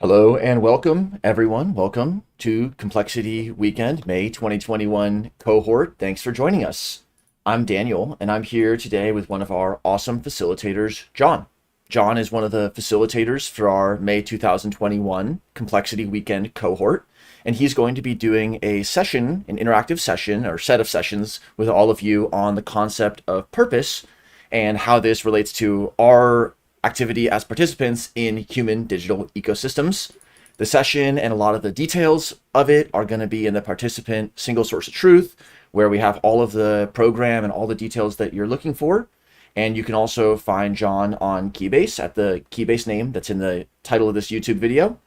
Hello and welcome, everyone. Welcome to Complexity Weekend, May 2021 cohort. Thanks for joining us. I'm Daniel, and I'm here today with one of our awesome facilitators, John. John is one of the facilitators for our May 2021 Complexity Weekend cohort, and he's going to be doing a session, an interactive session or set of sessions with all of you on the concept of purpose and how this relates to our activity as participants in human digital ecosystems. The session and a lot of the details of it are going to be in the participant single source of truth, where we have all of the program and all the details that you're looking for. And you can also find John on Keybase at the Keybase name that's in the title of this YouTube video.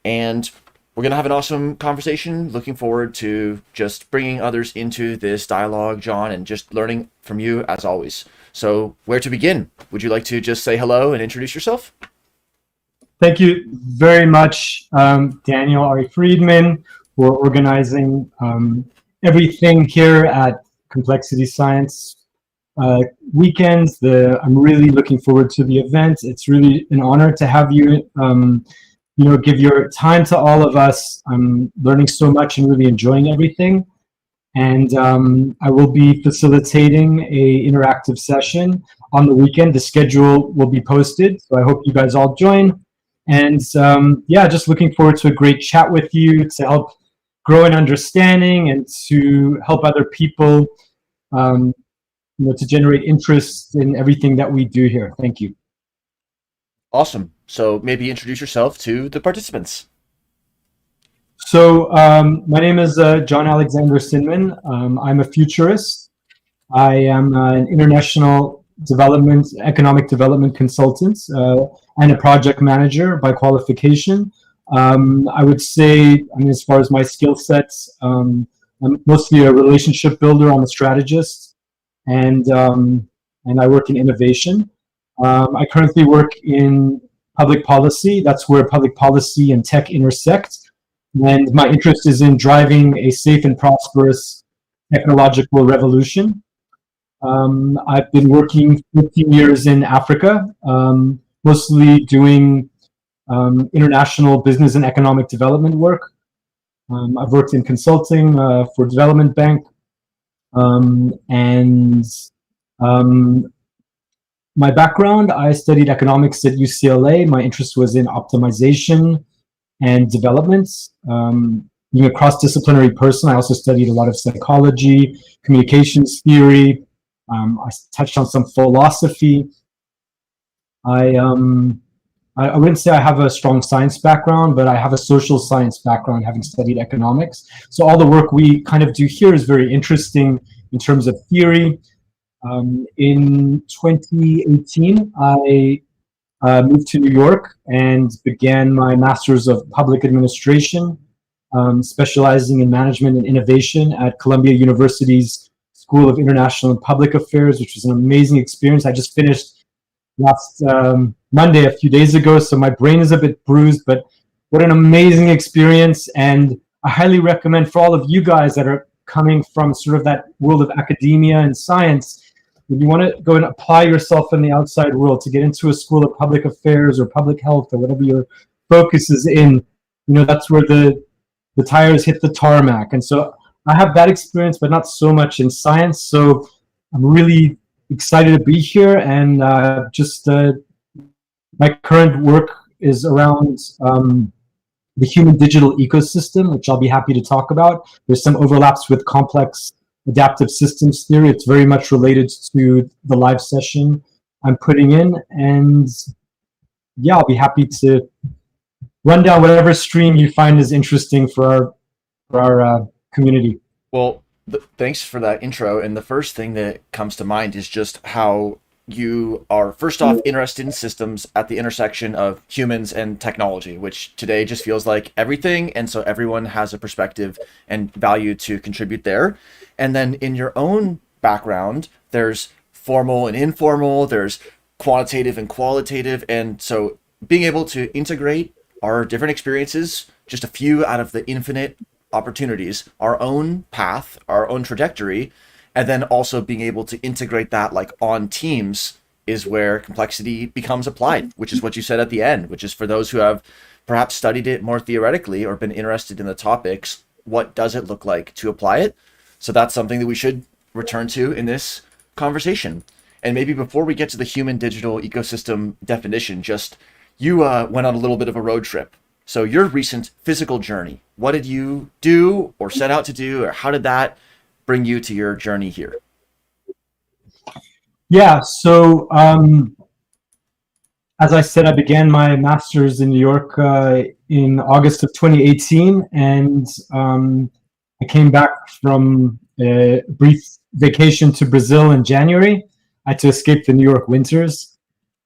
And we're going to have an awesome conversation. Looking forward to just bringing others into this dialogue, John, and just learning from you as always. So where to begin? Would you like to just say hello and introduce yourself? Thank you very much, Daniel Ari Friedman, for organizing everything here at Complexity Science Weekends. I'm really looking forward to the event. It's really an honor to have you give your time to all of us. I'm learning so much and really enjoying everything. And I will be facilitating a interactive session on the weekend. The schedule will be posted, so I hope you guys all join. And yeah, just looking forward to a great chat with you to help grow in understanding and to help other people, to generate interest in everything that we do here. Thank you. Awesome. So maybe introduce yourself to the participants. So my name is John Alexander Cinman. I'm a futurist. I am an international economic development consultant and a project manager by qualification. I would say, as far as my skill sets, I'm mostly a relationship builder. I'm a strategist, and I work in innovation. I currently work in public policy. That's where public policy and tech intersect. And my interest is in driving a safe and prosperous technological revolution. I've been working 15 years in Africa, mostly doing international business and economic development work. I've worked in consulting for Development Bank. My background, I studied economics at UCLA. My interest was in optimization and development. Being a cross-disciplinary person, I also studied a lot of psychology, communications theory. I touched on some philosophy. I wouldn't say I have a strong science background, but I have a social science background, having studied economics. So all the work we kind of do here is very interesting in terms of theory. In 2018, I moved to New York and began my Master's of Public Administration, specializing in management and innovation at Columbia University's School of International and Public Affairs, which was an amazing experience. I just finished last Monday, a few days ago, so my brain is a bit bruised, but what an amazing experience. And I highly recommend for all of you guys that are coming from sort of that world of academia and science, if you want to go and apply yourself in the outside world to get into a school of public affairs or public health or whatever your focus is in, that's where the tires hit the tarmac. And so I have that experience, but not so much in science. So I'm really excited to be here. And my current work is around the human digital ecosystem, which I'll be happy to talk about. There's some overlaps with complex adaptive systems theory. It's very much related to the live session I'm putting in. And yeah, I'll be happy to run down whatever stream you find is interesting for our community. Well, thanks for that intro. And the first thing that comes to mind is just how you are, first off, interested in systems at the intersection of humans and technology, which today just feels like everything. And so everyone has a perspective and value to contribute there. And then in your own background, there's formal and informal, there's quantitative and qualitative. And so being able to integrate our different experiences, just a few out of the infinite opportunities, our own path, our own trajectory, and then also being able to integrate that like on teams is where complexity becomes applied, which is what you said at the end, which is for those who have perhaps studied it more theoretically or been interested in the topics, what does it look like to apply it? So that's something that we should return to in this conversation. And maybe before we get to the human digital ecosystem definition, just you went on a little bit of a road trip. So your recent physical journey, what did you do or set out to do, or how did that bring you to your journey here? Yeah, so as I said, I began my master's in New York in August of 2018, and I came back from a brief vacation to Brazil in January. I had to escape the New York winters,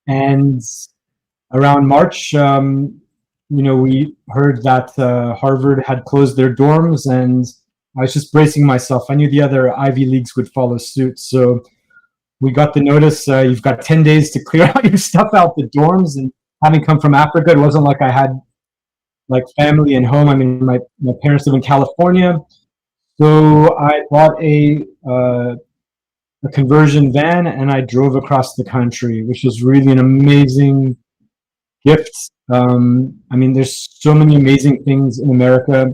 and around March, we heard that Harvard had closed their dorms, and I was just bracing myself. I knew the other Ivy Leagues would follow suit, so we got the notice, you've got 10 days to clear out your stuff out the dorms. And having come from Africa, it wasn't like I had like family and home. I mean, my parents live in California. So I bought a conversion van and I drove across the country, which was really an amazing gift. I mean, there's so many amazing things in America,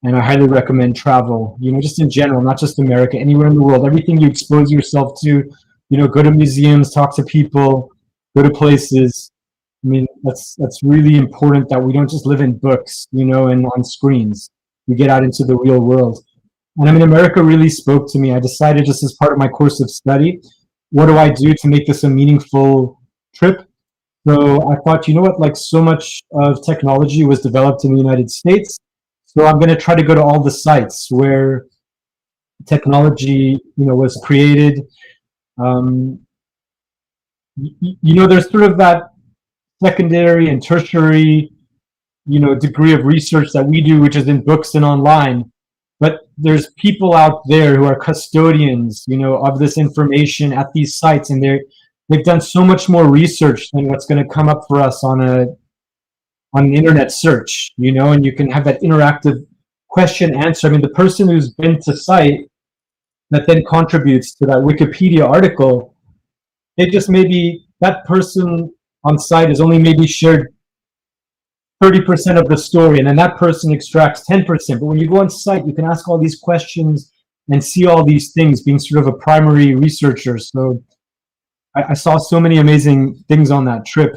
and I highly recommend travel, just in general, not just America, anywhere in the world. Everything you expose yourself to, go to museums, talk to people, go to places. I mean, that's really important that we don't just live in books, and on screens. We get out into the real world. And I mean, America really spoke to me. I decided, just as part of my course of study, what do I do to make this a meaningful trip? So I thought, you know what, like so much of technology was developed in the United States. So I'm going to try to go to all the sites where technology, was created. There's sort of that secondary and tertiary, degree of research that we do, which is in books and online. But there's people out there who are custodians, of this information at these sites, and they've done so much more research than what's going to come up for us on an internet search, and you can have that interactive question answer. I mean, the person who's been to site that then contributes to that Wikipedia article, that person on site has only maybe shared 30% of the story, and then that person extracts 10%. But when you go on site, you can ask all these questions and see all these things, being sort of a primary researcher. So I saw so many amazing things on that trip.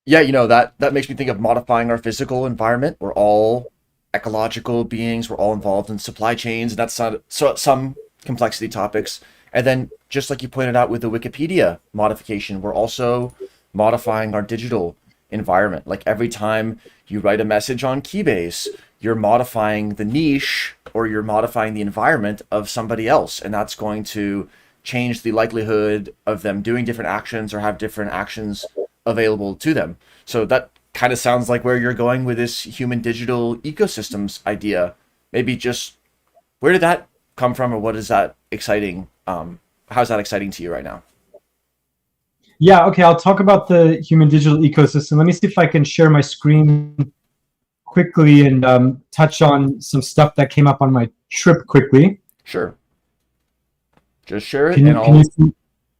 Yeah, that makes me think of modifying our physical environment. We're all ecological beings. We're all involved in supply chains, and that's some complexity topics. And then, just like you pointed out with the Wikipedia modification, we're also modifying our digital environment. Like every time you write a message on Keybase, you're modifying the niche or you're modifying the environment of somebody else, and that's going to change the likelihood of them doing different actions or have different actions available to them. So that kind of sounds like where you're going with this human digital ecosystems idea. Maybe just where did that come from, or what is that exciting? How's that exciting to you right now? Yeah, okay, I'll talk about the human digital ecosystem. Let me see if I can share my screen quickly and touch on some stuff that came up on my trip quickly. Sure. Just share it,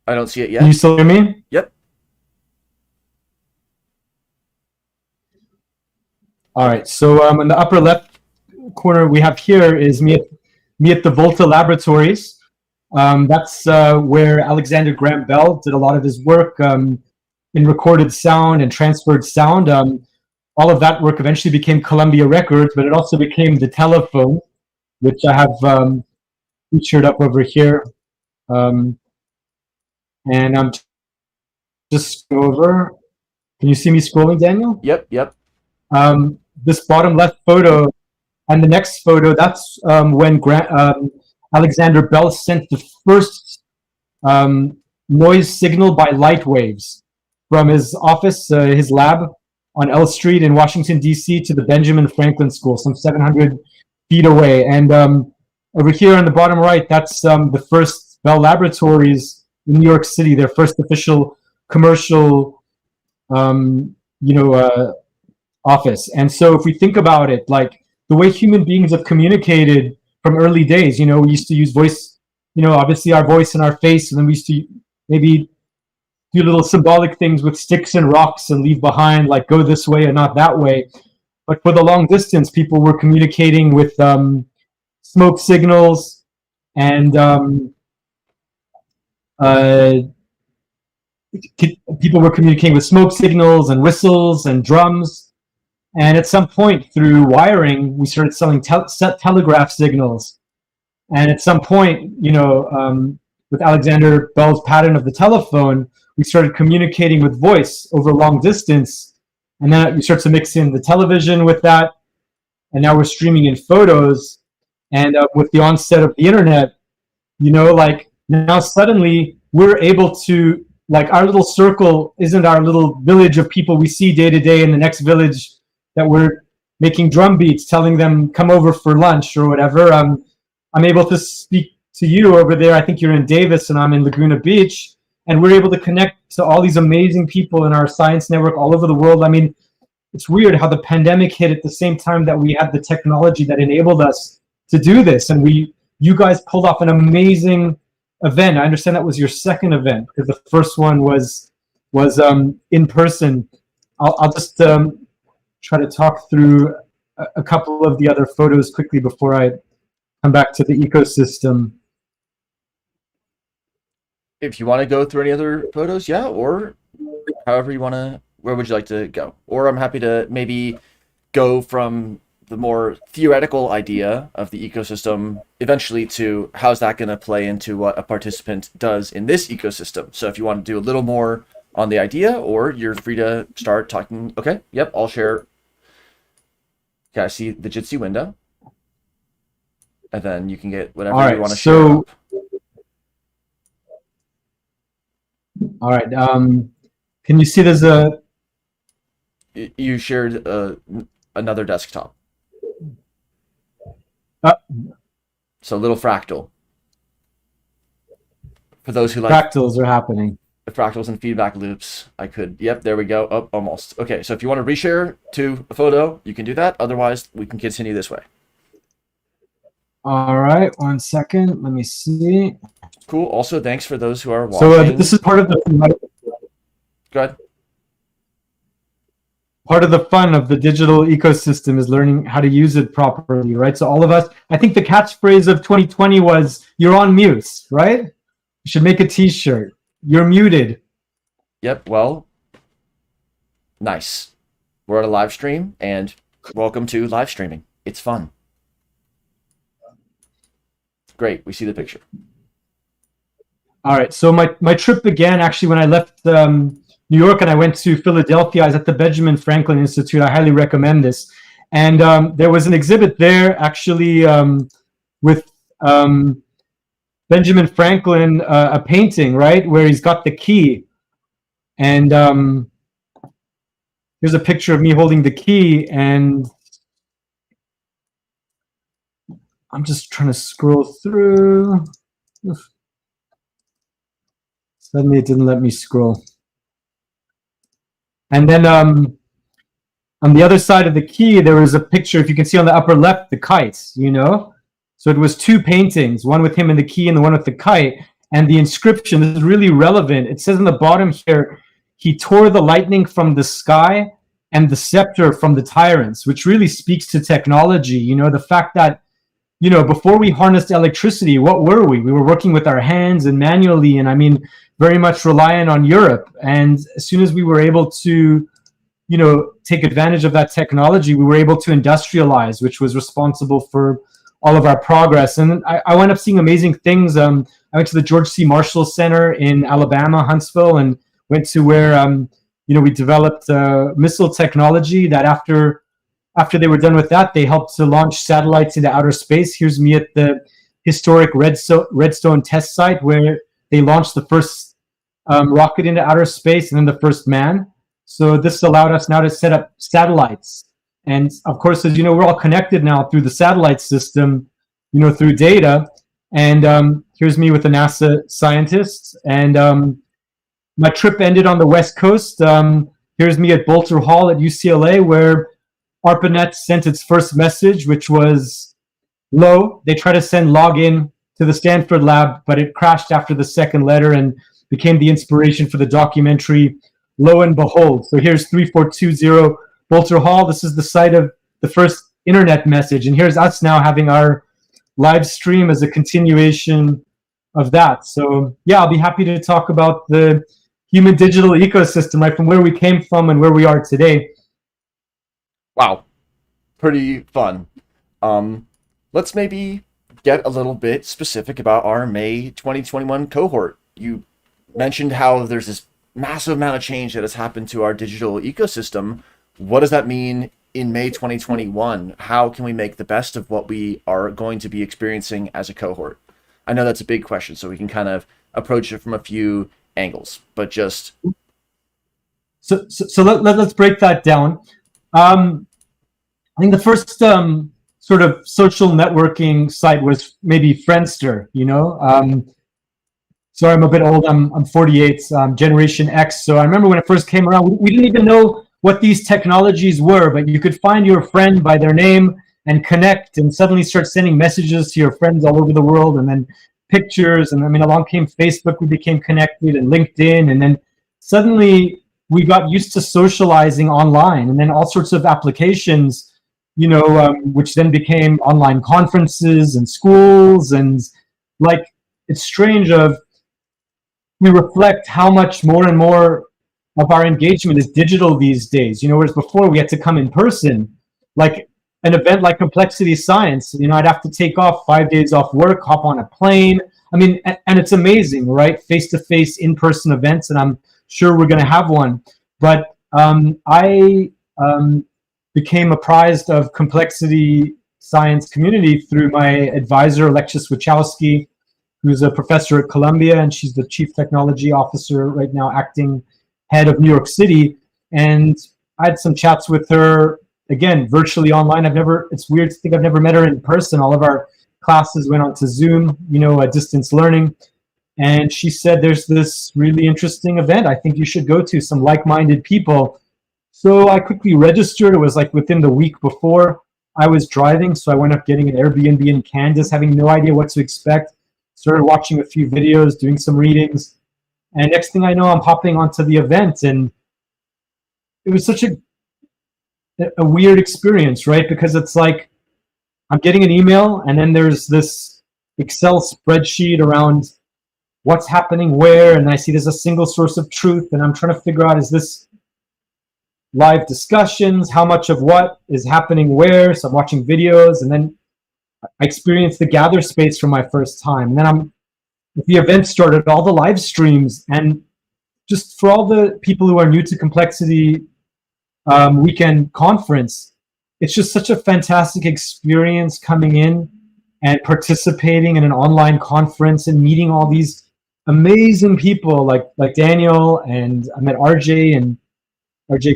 I don't see it yet. Can you still hear me? Yep. All right, so in the upper left corner we have here is me at the Volta Laboratories. That's where Alexander Graham Bell did a lot of his work in recorded sound and transferred sound. All of that work eventually became Columbia Records, but it also became the telephone, which I have featured up over here. And I'm just over. Can you see me scrolling, Daniel? Yep. This bottom left photo and the next photo, that's when Alexander Bell sent the first noise signal by light waves from his office, his lab on L Street in Washington, D.C. to the Benjamin Franklin School, some 700 feet away. And over here on the bottom right, that's the first Bell Laboratories in New York City, their first official commercial, office. And so if we think about it, like the way human beings have communicated from early days, we used to use voice obviously our voice and our face, and then we used to maybe do little symbolic things with sticks and rocks and leave behind, like go this way and not that way. But for the long distance, people were communicating with smoke signals and people were communicating with smoke signals and whistles and drums. And at some point, through wiring, we started selling telegraph signals. And at some point, with Alexander Bell's patent of the telephone, we started communicating with voice over long distance. And then we start to mix in the television with that. And now we're streaming in photos. And with the onset of the internet, now suddenly we're able to, our little circle isn't our little village of people we see day to day in the next village that we're making drum beats, telling them come over for lunch or whatever. I'm able to speak to you over there. I think you're in Davis and I'm in Laguna Beach. And we're able to connect to all these amazing people in our science network all over the world. I mean, it's weird how the pandemic hit at the same time that we had the technology that enabled us to do this. And you guys pulled off an amazing event. I understand that was your second event because the first one was in person. I'll just try to talk through a couple of the other photos quickly before I come back to the ecosystem. If you want to go through any other photos, yeah, or however you want to, where would you like to go? Or I'm happy to maybe go from the more theoretical idea of the ecosystem eventually to how's that going to play into what a participant does in this ecosystem. So if you want to do a little more on the idea, or you're free to start talking. Okay, yep, I'll share. Okay, I see the Jitsi window. And then you can get whatever you want to share up. All right. Can you see there's a... You shared another desktop. So a little fractal. For those who like... Fractals are happening. The fractals and feedback loops. I could... Yep, there we go. Oh, almost. Okay, so if you want to reshare to a photo, you can do that. Otherwise, we can continue this way. All right, 1 second. Let me see. Cool. Also, thanks for those who are watching. So this is part of the... Go ahead. Part of the fun of the digital ecosystem is learning how to use it properly, right? So all of us, I think the catchphrase of 2020 was, you're on mute, right? You should make a t-shirt. You're muted. Yep, well, nice. We're at a live stream, and welcome to live streaming. It's fun. Great, we see the picture. All right, so my trip began actually when I left New York and I went to Philadelphia. I was at the Benjamin Franklin Institute. I highly recommend this. And there was an exhibit there actually with Benjamin Franklin, a painting, right, where he's got the key. And here's a picture of me holding the key, and I'm just trying to scroll through. Suddenly it didn't let me scroll. And then on the other side of the key, there was a picture, if you can see on the upper left, the kites, So it was two paintings, one with him and the key and the one with the kite. And the inscription, this is really relevant. It says on the bottom here, he tore the lightning from the sky and the scepter from the tyrants, which really speaks to technology. The fact that, before we harnessed electricity, what were we? We were working with our hands and manually, and very much reliant on Europe. And as soon as we were able to, take advantage of that technology, we were able to industrialize, which was responsible for all of our progress. And I wound up seeing amazing things. I went to the George C. Marshall Center in Alabama, Huntsville, and went to where, we developed missile technology that after they were done with that, they helped to launch satellites into outer space. Here's me at the historic Redstone test site where they launched the first rocket into outer space and then the first man. So this allowed us now to set up satellites. And of course, as you know, we're all connected now through the satellite system, through data. And here's me with a NASA scientist. And my trip ended on the West Coast. Here's me at Bolter Hall at UCLA, where ARPANET sent its first message, which was low. They try to send login to the Stanford lab, but it crashed after the second letter and became the inspiration for the documentary Lo and Behold. So here's 3420 Bolter Hall. This is the site of the first internet message. And here's us now having our live stream as a continuation of that. So yeah, I'll be happy to talk about the human digital ecosystem, right, from where we came from and where we are today. Wow, pretty fun. Let's maybe get a little bit specific about our May 2021 cohort. You mentioned how there's this massive amount of change that has happened to our digital ecosystem. What does that mean in May 2021? How can we make the best of what we are going to be experiencing as a cohort? I know that's a big question, so we can kind of approach it from a few angles, but just... So let's break that down. I think the first sort of social networking site was maybe Friendster, you know? Sorry, I'm a bit old. I'm 48, Generation X. So I remember when it first came around, we didn't even know what these technologies were, but you could find your friend by their name and connect and suddenly start sending messages to your friends all over the world, and then pictures. And I mean, along came Facebook, we became connected, and LinkedIn. And then suddenly we got used to socializing online, and then all sorts of applications, you know, which then became online conferences and schools. And like, it's strange we reflect how much more and more of our engagement is digital these days, you know, whereas before we had to come in person. Like an event like Complexity Science, you know, I'd have to take off 5 days off work, hop on a plane. I mean, and it's amazing, right? Face-to-face, in-person events, and I'm sure we're going to have one. But I became apprised of Complexity Science community through my advisor, Alexis Wachowski, who's a professor at Columbia, and she's the chief technology officer right now, acting head of New York City. And I had some chats with her, again, virtually online. It's weird to think I've never met her in person. All of our classes went on to Zoom, you know, distance learning. And she said, there's this really interesting event I think you should go to, some like-minded people. So I quickly registered. It was like within the week before. I was driving, so I went up getting an Airbnb in Kansas, having no idea what to expect. Started watching a few videos, doing some readings, and next thing I know, I'm hopping onto the event, and it was such a weird experience, right? Because it's like I'm getting an email, and then there's this Excel spreadsheet around what's happening where, and I see there's a single source of truth, and I'm trying to figure out, is this live discussions? How much of what is happening where? So I'm watching videos, and then I experienced the Gather space for my first time. And then the event started, all the live streams, and just for all the people who are new to Complexity Weekend Conference, it's just such a fantastic experience coming in and participating in an online conference and meeting all these amazing people like Daniel, and I met RJ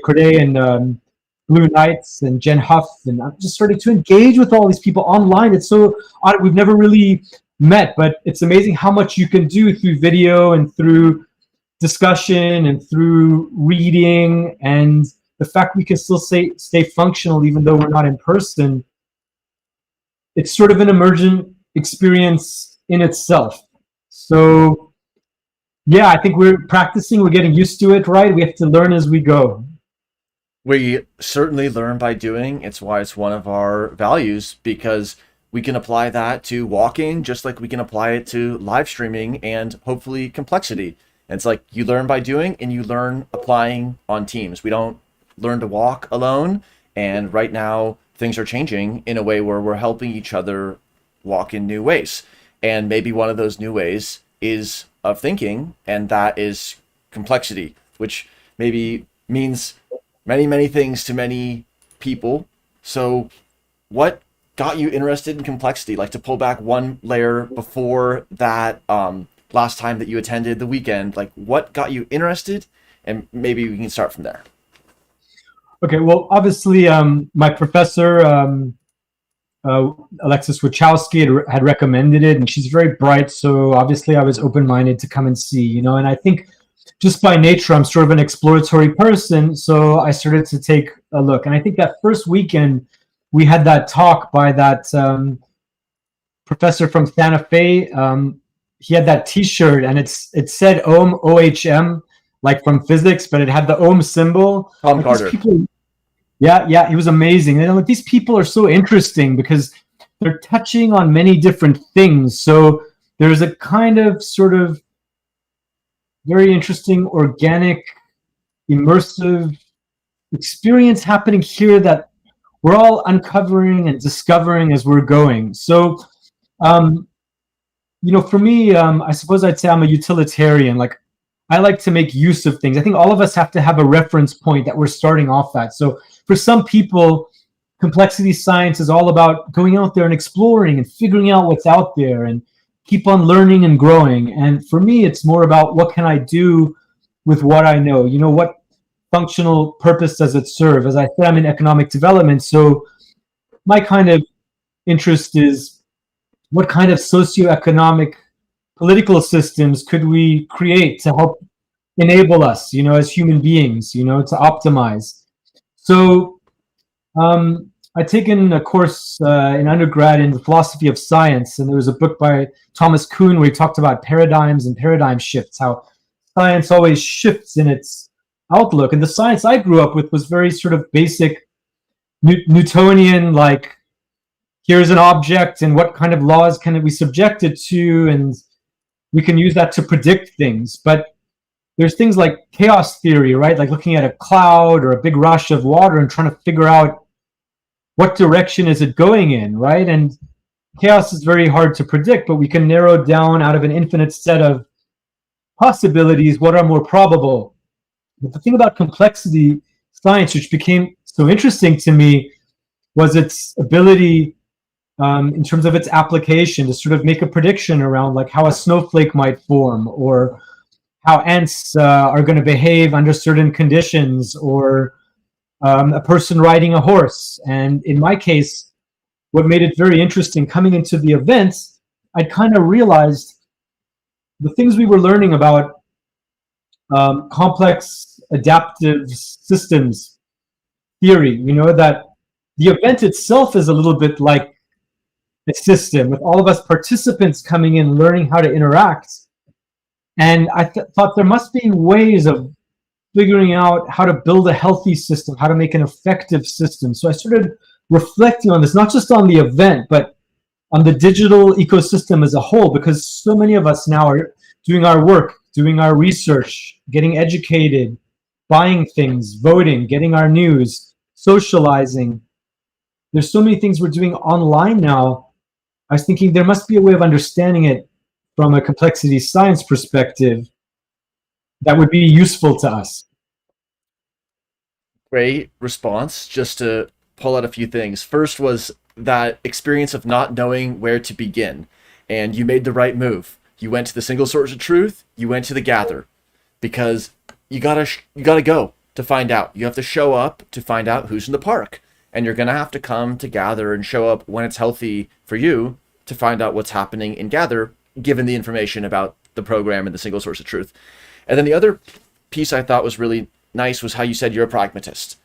Corday and Blue Knights and Jen Huff, and I'm just starting to engage with all these people online. It's so odd. We've never really met, but it's amazing how much you can do through video and through discussion and through reading, and the fact we can still stay functional even though we're not in person. It's sort of an emergent experience in itself. So yeah, I think we're practicing, we're getting used to it, right? We have to learn as we go. We certainly learn by doing. It's why it's one of our values, because we can apply that to walking just like we can apply it to live streaming and hopefully Complexity. And it's like you learn by doing, and you learn applying on teams. We don't learn to walk alone. And right now things are changing in a way where we're helping each other walk in new ways. And maybe one of those new ways is of thinking, and that is Complexity, which maybe means many, many things to many people. So what got you interested in Complexity? Like, to pull back one layer before that last time that you attended the weekend, like what got you interested? And maybe we can start from there. Okay, well, obviously my professor, Alexis Wachowski, had recommended it, and she's very bright. So obviously I was open-minded to come and see, you know, and I think just by nature, I'm sort of an exploratory person. So I started to take a look. And I think that first weekend, we had that talk by that professor from Santa Fe. He had that T-shirt, and it said Ohm, OHM, like from physics, but it had the Ohm symbol. Tom Like Carter. these people, yeah, he was amazing. And like these people are so interesting because they're touching on many different things. So there's a kind of sort of very interesting, organic, immersive experience happening here that we're all uncovering and discovering as we're going. So, for me, I suppose I'd say I'm a utilitarian. Like, I like to make use of things. I think all of us have to have a reference point that we're starting off at. So, for some people, complexity science is all about going out there and exploring and figuring out what's out there and keep on learning and growing. And for me, it's more about what can I do with what I know? What functional purpose does it serve? As I said, I'm in economic development. So my kind of interest is what kind of socioeconomic political systems could we create to help enable us, as human beings, to optimize. So I'd taken a course in undergrad in the philosophy of science, and there was a book by Thomas Kuhn where he talked about paradigms and paradigm shifts, how science always shifts in its outlook. And the science I grew up with was very sort of basic Newtonian, like here's an object and what kind of laws can we subject it to, and we can use that to predict things. But there's things like chaos theory, right? Like looking at a cloud or a big rush of water and trying to figure out what direction is it going in, right? And chaos is very hard to predict, but we can narrow down out of an infinite set of possibilities what are more probable. But the thing about complexity science, which became so interesting to me, was its ability, in terms of its application, to sort of make a prediction around like how a snowflake might form, or how ants are going to behave under certain conditions, or a person riding a horse. And in my case, what made it very interesting coming into the event, I kind of realized the things we were learning about complex adaptive systems theory, that the event itself is a little bit like a system with all of us participants coming in, learning how to interact. And I thought there must be ways of figuring out how to build a healthy system, how to make an effective system. So I started reflecting on this, not just on the event, but on the digital ecosystem as a whole, because so many of us now are doing our work, doing our research, getting educated, buying things, voting, getting our news, socializing. There's so many things we're doing online now. I was thinking there must be a way of understanding it from a complexity science perspective that would be useful to us. Great response. Just to pull out a few things. First was that experience of not knowing where to begin, and you made the right move. You went to the single source of truth. You went to the gather, because you gotta go to find out. You have to show up to find out who's in the park, and you're gonna have to come to gather and show up when it's healthy for you to find out what's happening in gather, given the information about the program and the single source of truth. And then the other piece I thought was really nice was how you said you're a pragmatist.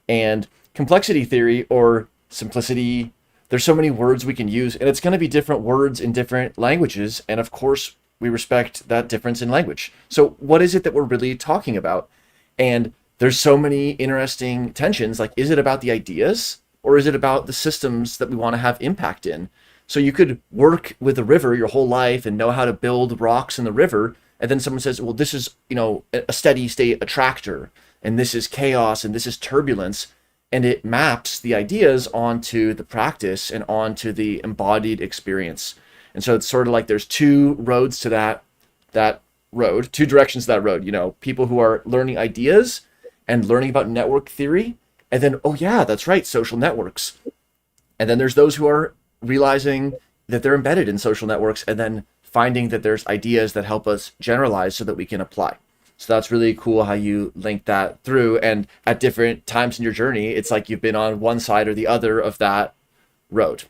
And complexity theory, or simplicity, there's so many words we can use, and it's going to be different words in different languages. And of course, we respect that difference in language. So what is it that we're really talking about? And there's so many interesting tensions. Like, is it about the ideas, or is it about the systems that we want to have impact in? So you could work with a river your whole life and know how to build rocks in the river, and then someone says, well, this is, a steady state attractor, and this is chaos, and this is turbulence, and it maps the ideas onto the practice and onto the embodied experience. And so it's sort of like there's two roads to that road, two directions to that road. People who are learning ideas and learning about network theory, and then, oh yeah, that's right, social networks. And then there's those who are realizing that they're embedded in social networks, and then finding that there's ideas that help us generalize so that we can apply. So that's really cool how you link that through. And at different times in your journey, it's like you've been on one side or the other of that road.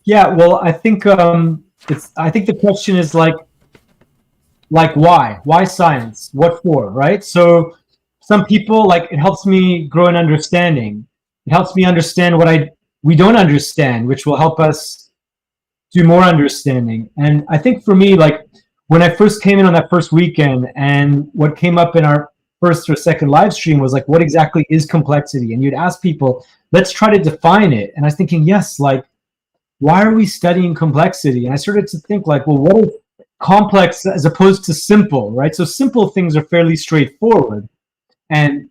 Yeah, well, I think I think the question is like why science, what for, right? So some people, like, it helps me grow an understanding. It helps me understand what I we don't understand, which will help us do more understanding. And I think for me, like when I first came in on that first weekend, and what came up in our first or second live stream was like, what exactly is complexity? And you'd ask people, let's try to define it. And I was thinking, yes, like, why are we studying complexity? And I started to think like, well, what is complex as opposed to simple, right? So simple things are fairly straightforward. And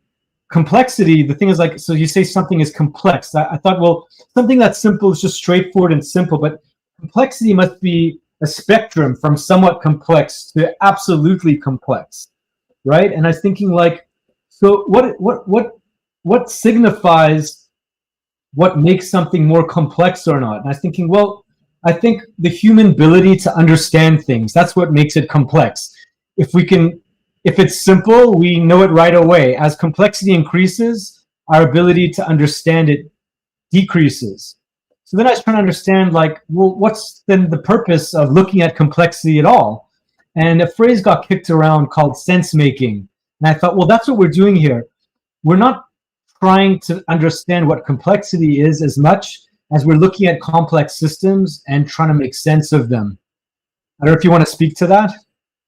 complexity, the thing is like, so you say something is complex. I thought, well, something that's simple is just straightforward and simple, but complexity must be a spectrum from somewhat complex to absolutely complex, right? And I was thinking like, so what signifies what makes something more complex or not? And I was thinking, well, I think the human ability to understand things, that's what makes it complex. If it's simple, we know it right away. As complexity increases, our ability to understand it decreases. So then I was trying to understand, like, well, what's then the purpose of looking at complexity at all? And a phrase got kicked around called sense making. And I thought, well, that's what we're doing here. We're not trying to understand what complexity is as much as we're looking at complex systems and trying to make sense of them. I don't know if you want to speak to that.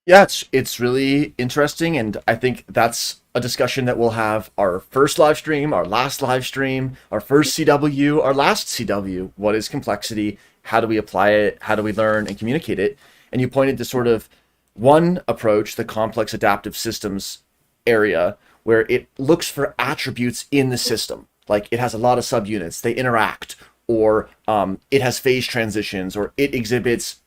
Yeah, it's really interesting, and I think that's a discussion that we'll have our first live stream, our last live stream, our first CW, our last CW. What is complexity? How do we apply it? How do we learn and communicate it? And you pointed to sort of one approach, the complex adaptive systems area, where it looks for attributes in the system. Like it has a lot of subunits, they interact, or it has phase transitions, or it exhibits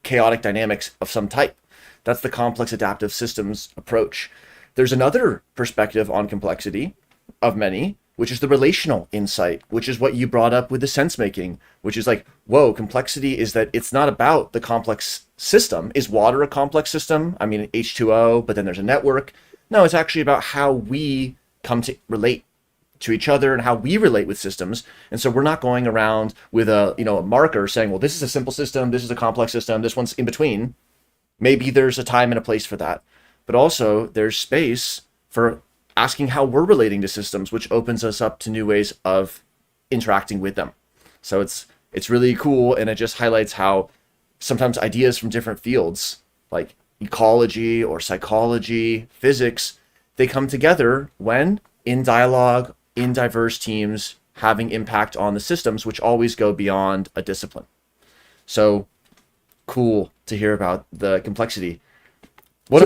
chaotic dynamics of some type. That's the complex adaptive systems approach. There's another perspective on complexity of many, which is the relational insight, which is what you brought up with the sense making, which is like, whoa, complexity is that it's not about the complex system. Is water a complex system? I mean, H2O, but then there's a network. No, it's actually about how we come to relate to each other and how we relate with systems. And so we're not going around with a marker saying, well, this is a simple system, this is a complex system, this one's in between. Maybe there's a time and a place for that, but also there's space for asking how we're relating to systems, which opens us up to new ways of interacting with them. So it's really cool, and it just highlights how sometimes ideas from different fields, like ecology or psychology, physics, they come together when in dialogue, in diverse teams, having impact on the systems, which always go beyond a discipline. So cool to hear about the complexity.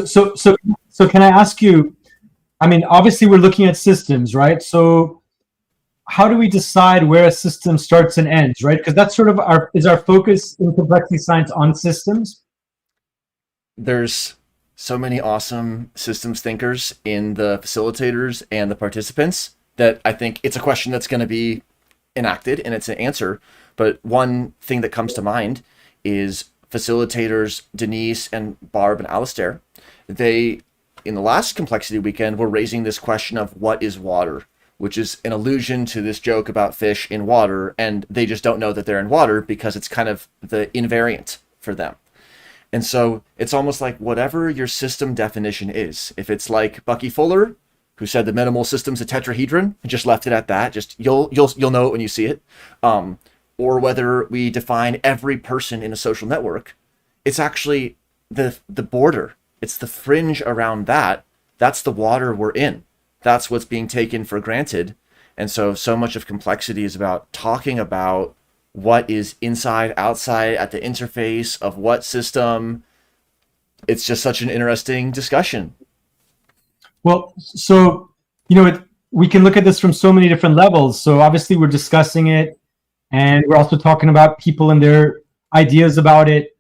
So can I ask you, I mean, obviously we're looking at systems, right? So how do we decide where a system starts and ends, right? Because that's sort of our focus in complexity science on systems. There's so many awesome systems thinkers in the facilitators and the participants that I think it's a question that's going to be enacted and it's an answer. But one thing that comes to mind is facilitators Denise and Barb and Alistair. They, in the last complexity weekend, were raising this question of what is water, which is an allusion to this joke about fish in water, and they just don't know that they're in water because it's kind of the invariant for them. And so it's almost like whatever your system definition is, if it's like Bucky Fuller, who said the minimal system's a tetrahedron and just left it at that, just you'll know it when you see it, or whether we define every person in a social network, it's actually the border. It's the fringe around that. That's the water we're in. That's what's being taken for granted. And so much of complexity is about talking about what is inside, outside, at the interface of what system. It's just such an interesting discussion. Well, so, we can look at this from so many different levels. So obviously we're discussing it, and we're also talking about people and their ideas about it.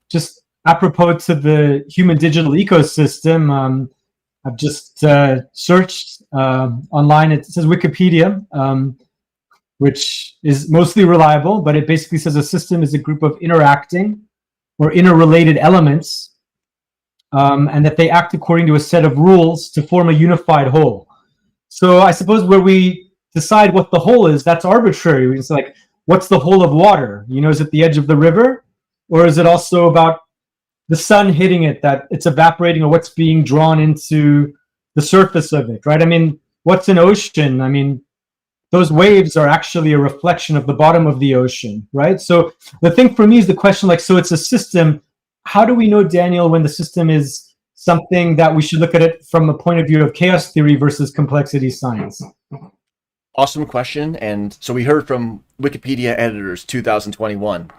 Just apropos to the human digital ecosystem, I've just searched online. It says Wikipedia, which is mostly reliable, but it basically says a system is a group of interacting or interrelated elements, and that they act according to a set of rules to form a unified whole. So I suppose where we decide what the whole is, that's arbitrary. It's like, what's the whole of water? Is it the edge of the river? Or is it also about the sun hitting it, that it's evaporating, or what's being drawn into the surface of it, right? I mean, what's an ocean? I mean, those waves are actually a reflection of the bottom of the ocean, right? So the thing for me is the question, like, so it's a system. How do we know, Daniel, when the system is something that we should look at it from a point of view of chaos theory versus complexity science? Awesome question. And so we heard from Wikipedia editors 2021.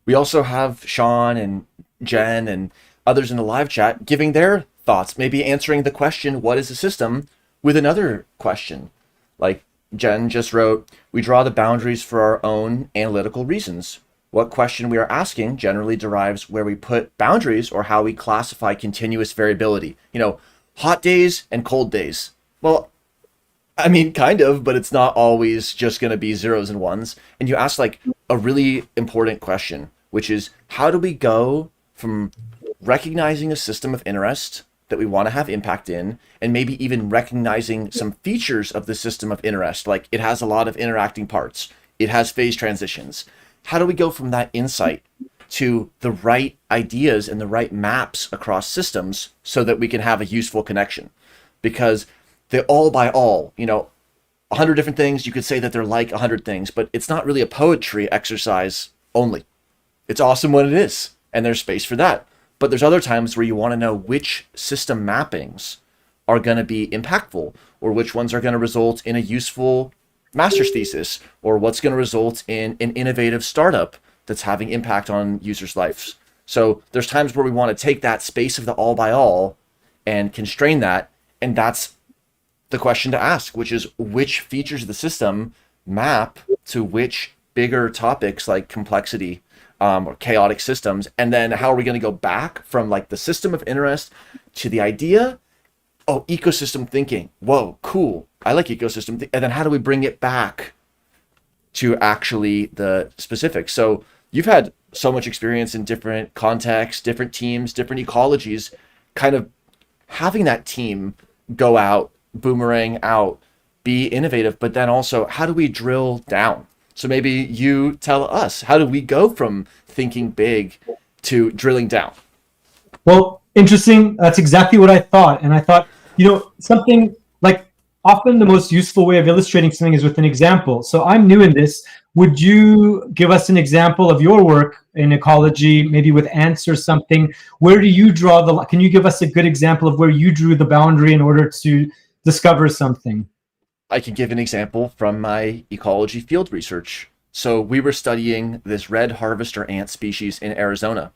We also have Sean and Jen and others in the live chat giving their thoughts, maybe answering the question, what is a system, with another question. Like Jen just wrote, we draw the boundaries for our own analytical reasons. What question we are asking generally derives where we put boundaries or how we classify continuous variability. You know, hot days and cold days. Well, I mean, kind of, but it's not always just going to be zeros and ones. And you ask like a really important question, which is how do we go from recognizing a system of interest that we want to have impact in, and maybe even recognizing some features of the system of interest, like it has a lot of interacting parts, it has phase transitions. How do we go from that insight to the right ideas and the right maps across systems so that we can have a useful connection? Because the all by all, you know, 100 different things, you could say that they're like 100 things, but it's not really a poetry exercise only. It's awesome when it is, and there's space for that. But there's other times where you want to know which system mappings are going to be impactful, or which ones are going to result in a useful master's thesis, or what's going to result in an innovative startup that's having impact on users' lives. So there's times where we want to take that space of the all by all and constrain that, and that's the question to ask, which is which features of the system map to which bigger topics like complexity or chaotic systems, and then how are we going to go back from like the system of interest to the idea, oh, ecosystem thinking, whoa, cool, I like ecosystem, and then how do we bring it back to actually the specifics? So you've had so much experience in different contexts, different teams, different ecologies, kind of having that team go out, boomerang out, be innovative, but then also how do we drill down? So maybe you tell us, how do we go from thinking big to drilling down? Well, interesting. That's exactly what I thought. And I thought, you know, something like often the most useful way of illustrating something is with an example. So I'm new in this. Would you give us an example of your work in ecology, maybe with ants or something? Where do you draw the, can you give us a good example of where you drew the boundary in order to discover something? I can give an example from my ecology field research. So we were studying this red harvester ant species in Arizona,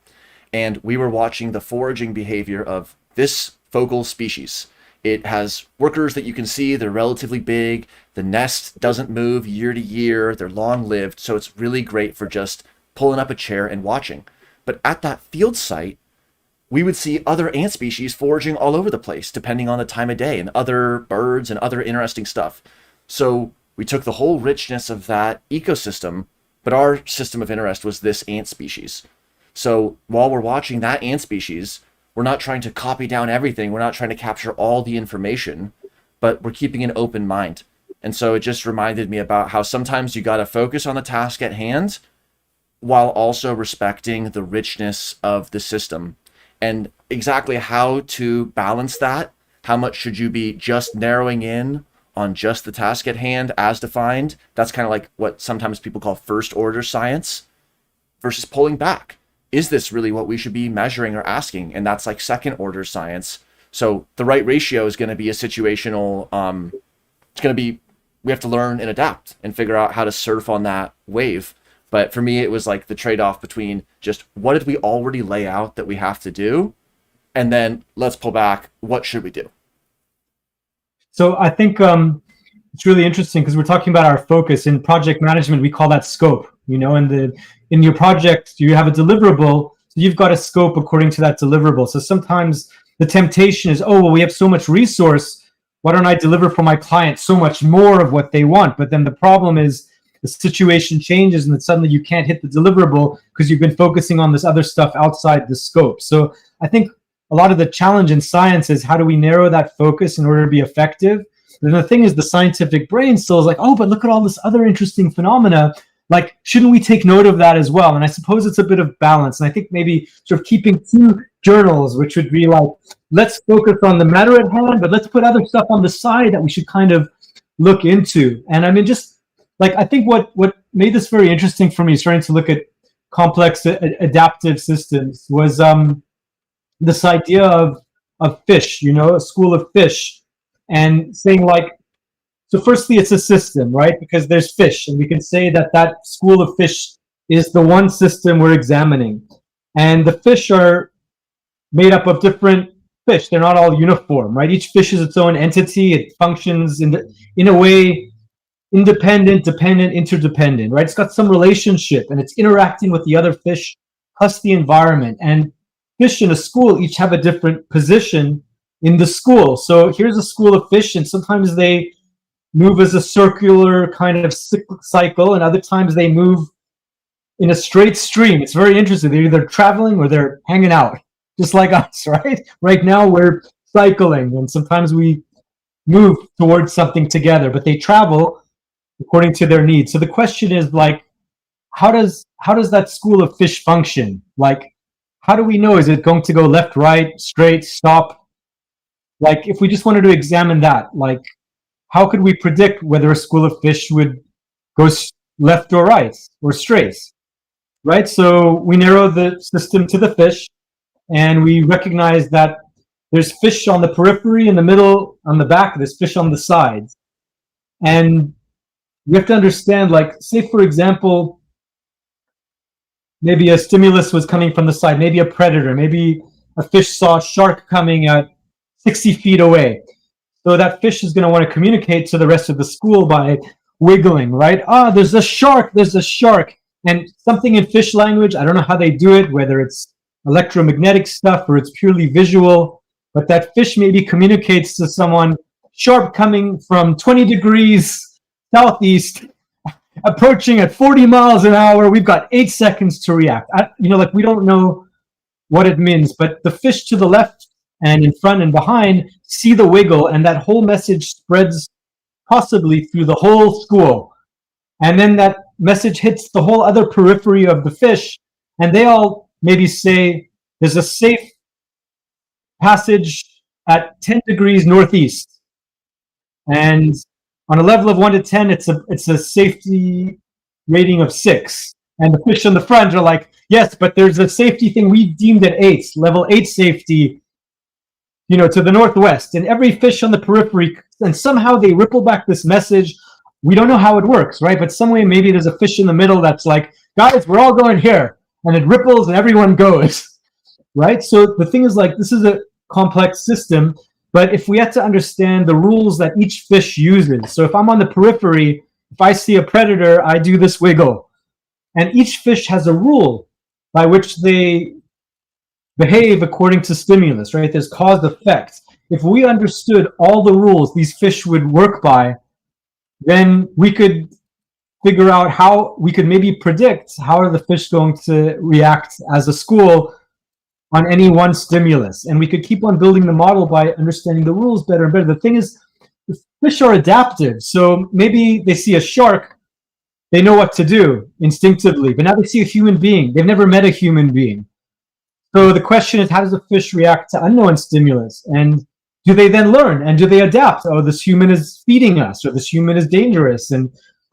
and we were watching the foraging behavior of this focal species. It has workers that you can see, they're relatively big, the nest doesn't move year to year, they're long-lived, so it's really great for just pulling up a chair and watching. But at that field site, we would see other ant species foraging all over the place, depending on the time of day, and other birds and other interesting stuff. So we took the whole richness of that ecosystem, but our system of interest was this ant species. So while we're watching that ant species, we're not trying to copy down everything. We're not trying to capture all the information, but we're keeping an open mind. And so it just reminded me about how sometimes you got to focus on the task at hand while also respecting the richness of the system. And exactly how to balance that. How much should you be just narrowing in on just the task at hand as defined? That's kind of like what sometimes people call first order science, versus pulling back. Is this really what we should be measuring or asking? And that's like second order science. So the right ratio is going to be a situational, it's going to be, we have to learn and adapt and figure out how to surf on that wave. But for me, it was like the trade-off between just what did we already lay out that we have to do, and then let's pull back, what should we do? So I think it's really interesting because we're talking about our focus. In project management, we call that scope. You know, in your project, you have a deliverable, so you've got a scope according to that deliverable. So sometimes the temptation is, oh, well, we have so much resource, why don't I deliver for my client so much more of what they want? But then the problem is the situation changes and then suddenly you can't hit the deliverable because you've been focusing on this other stuff outside the scope. So I think a lot of the challenge in science is how do we narrow that focus in order to be effective? And the thing is, the scientific brain still is like, oh, but look at all this other interesting phenomena. Like, shouldn't we take note of that as well? And I suppose it's a bit of balance. And I think maybe sort of keeping two journals, which would be like, let's focus on the matter at hand, but let's put other stuff on the side that we should kind of look into. And I mean, just like I think what made this very interesting for me, starting to look at complex adaptive systems, was this idea of fish, a school of fish, and saying like, so firstly, it's a system, right? Because there's fish, and we can say that that school of fish is the one system we're examining. And the fish are made up of different fish. They're not all uniform, right? Each fish is its own entity. It functions in a way independent, dependent, interdependent, right? It's got some relationship, and it's interacting with the other fish plus the environment. And fish in a school each have a different position in the school. So here's a school of fish, and sometimes they move as a circular kind of cycle, and other times they move in a straight stream. It's very interesting. They're either traveling or they're hanging out, just like us, right? Right now we're cycling, and sometimes we move towards something together, but they travel according to their needs. So the question is like, how does that school of fish function? Like, how do we know? Is it going to go left, right, straight, stop? Like, if we just wanted to examine that, like, how could we predict whether a school of fish would go left or right or straight, right? So we narrow the system to the fish, and we recognize that there's fish on the periphery, in the middle, on the back, there's fish on the sides. And we have to understand, like, say, for example, maybe a stimulus was coming from the side, maybe a predator, maybe a fish saw a shark coming at 60 feet away. So that fish is going to want to communicate to the rest of the school by wiggling, right? There's a shark, there's a shark. And something in fish language, I don't know how they do it, whether it's electromagnetic stuff or it's purely visual, but that fish maybe communicates to someone, shark coming from 20 degrees southeast, approaching at 40 miles an hour. We've got 8 seconds to react. Like, we don't know what it means, but the fish to the left and in front and behind see the wiggle, and that whole message spreads possibly through the whole school. And then that message hits the whole other periphery of the fish, and they all maybe say there's a safe passage at 10 degrees northeast. And on a level of 1 to 10, it's a safety rating of 6. And the fish on the front are like, yes, but there's a safety thing we deemed at 8, level 8 safety, to the northwest. And every fish on the periphery, and somehow they ripple back this message. We don't know how it works, right? But some way, maybe there's a fish in the middle that's like, guys, we're all going here. And it ripples and everyone goes, right? So the thing is, like, this is a complex system, but if we had to understand the rules that each fish uses. So if I'm on the periphery, if I see a predator, I do this wiggle. And each fish has a rule by which they behave according to stimulus, right? There's cause effect. If we understood all the rules these fish would work by, then we could figure out how we could maybe predict how are the fish going to react as a school on any one stimulus. And we could keep on building the model by understanding the rules better and better. The thing is, the fish are adaptive. So maybe they see a shark, they know what to do instinctively, but now they see a human being. They've never met a human being. So the question is, how does a fish react to unknown stimulus? And do they then learn? And do they adapt? Oh, this human is feeding us, or this human is dangerous. And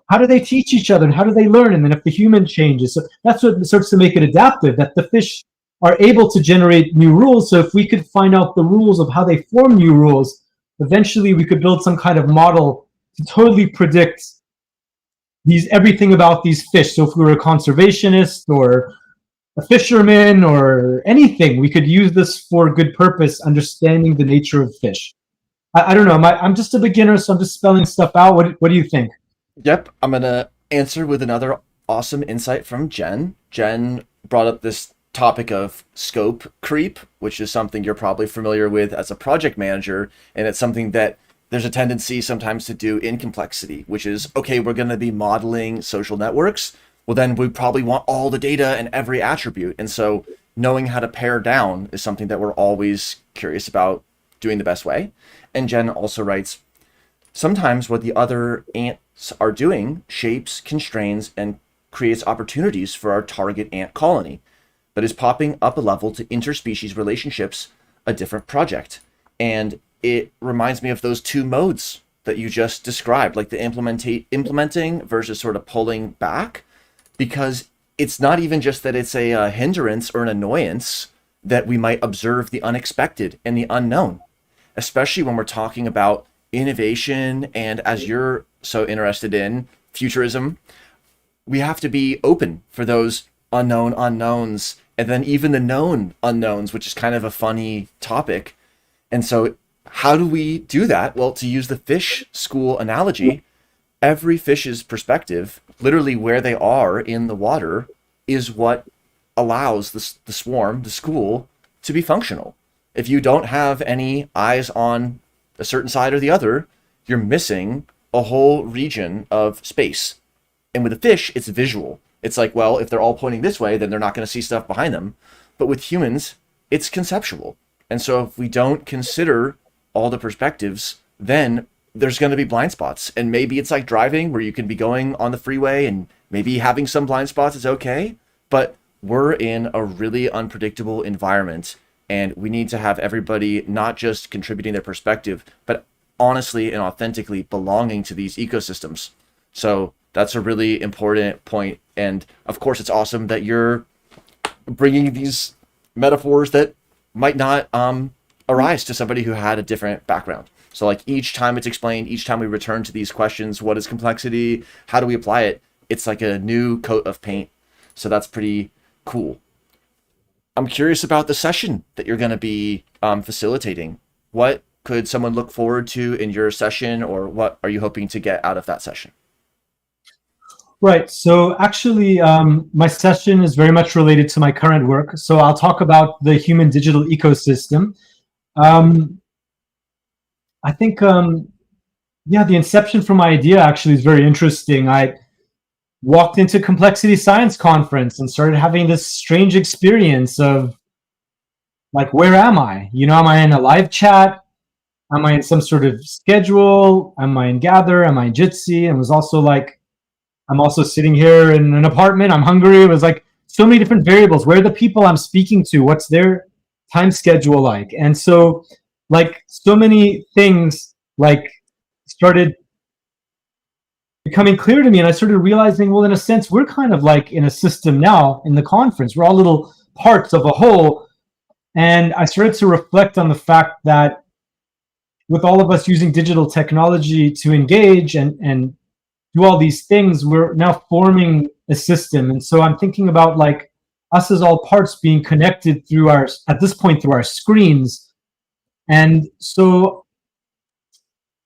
how do they teach each other? And how do they learn? And then if the human changes, so that's what starts to make it adaptive, that the fish are able to generate new rules. So if we could find out the rules of how they form new rules, eventually we could build some kind of model to totally predict everything about these fish. So if we were a conservationist or a fisherman or anything, we could use this for good purpose, understanding the nature of fish. I don't know. I'm just a beginner, so I'm just spelling stuff out. What do you think? Yep, I'm going to answer with another awesome insight from Jen. Jen brought up this topic of scope creep, which is something you're probably familiar with as a project manager, and it's something that there's a tendency sometimes to do in complexity, which is, okay, we're going to be modeling social networks. Well, then we probably want all the data and every attribute. And so knowing how to pare down is something that we're always curious about doing the best way. And Jen also writes, sometimes what the other ants are doing shapes, constrains, and creates opportunities for our target ant colony, but is popping up a level to interspecies relationships, a different project. And it reminds me of those two modes that you just described, like the implementing versus sort of pulling back, because it's not even just that it's a hindrance or an annoyance that we might observe the unexpected and the unknown, especially when we're talking about innovation and, as you're so interested in, futurism. We have to be open for those unknown unknowns, and then even the known unknowns, which is kind of a funny topic. And so how do we do that? Well, to use the fish school analogy, every fish's perspective, literally where they are in the water, is what allows the swarm, the school, to be functional. If you don't have any eyes on a certain side or the other, you're missing a whole region of space. And with a fish, it's visual. It's like, well, if they're all pointing this way, then they're not going to see stuff behind them. But with humans, it's conceptual. And so if we don't consider all the perspectives, then there's going to be blind spots. And maybe it's like driving, where you can be going on the freeway and maybe having some blind spots is okay. But we're in a really unpredictable environment, and we need to have everybody not just contributing their perspective, but honestly and authentically belonging to these ecosystems. So that's a really important point. And of course, it's awesome that you're bringing these metaphors that might not arise to somebody who had a different background. So like each time it's explained, each time we return to these questions, what is complexity? How do we apply it? It's like a new coat of paint. So that's pretty cool. I'm curious about the session that you're going to be facilitating. What could someone look forward to in your session, or what are you hoping to get out of that session? Right. So actually, my session is very much related to my current work. So I'll talk about the human digital ecosystem. I think, yeah, the inception from my idea actually is very interesting. I walked into Complexity Science Conference and started having this strange experience of, like, where am I? You know, am I in a live chat? Am I in some sort of schedule? Am I in Gather? Am I in Jitsi? And it was also like, I'm also sitting here in an apartment. I'm hungry. It was like so many different variables. Where are the people I'm speaking to? What's their time schedule like? And so, like, so many things like started becoming clear to me, and I started realizing, well, in a sense, we're kind of like in a system now in the conference. We're all little parts of a whole. And I started to reflect on the fact that with all of us using digital technology to engage and do all these things, we're now forming a system. And so I'm thinking about, like, us as all parts being connected through our, at this point, through our screens. And so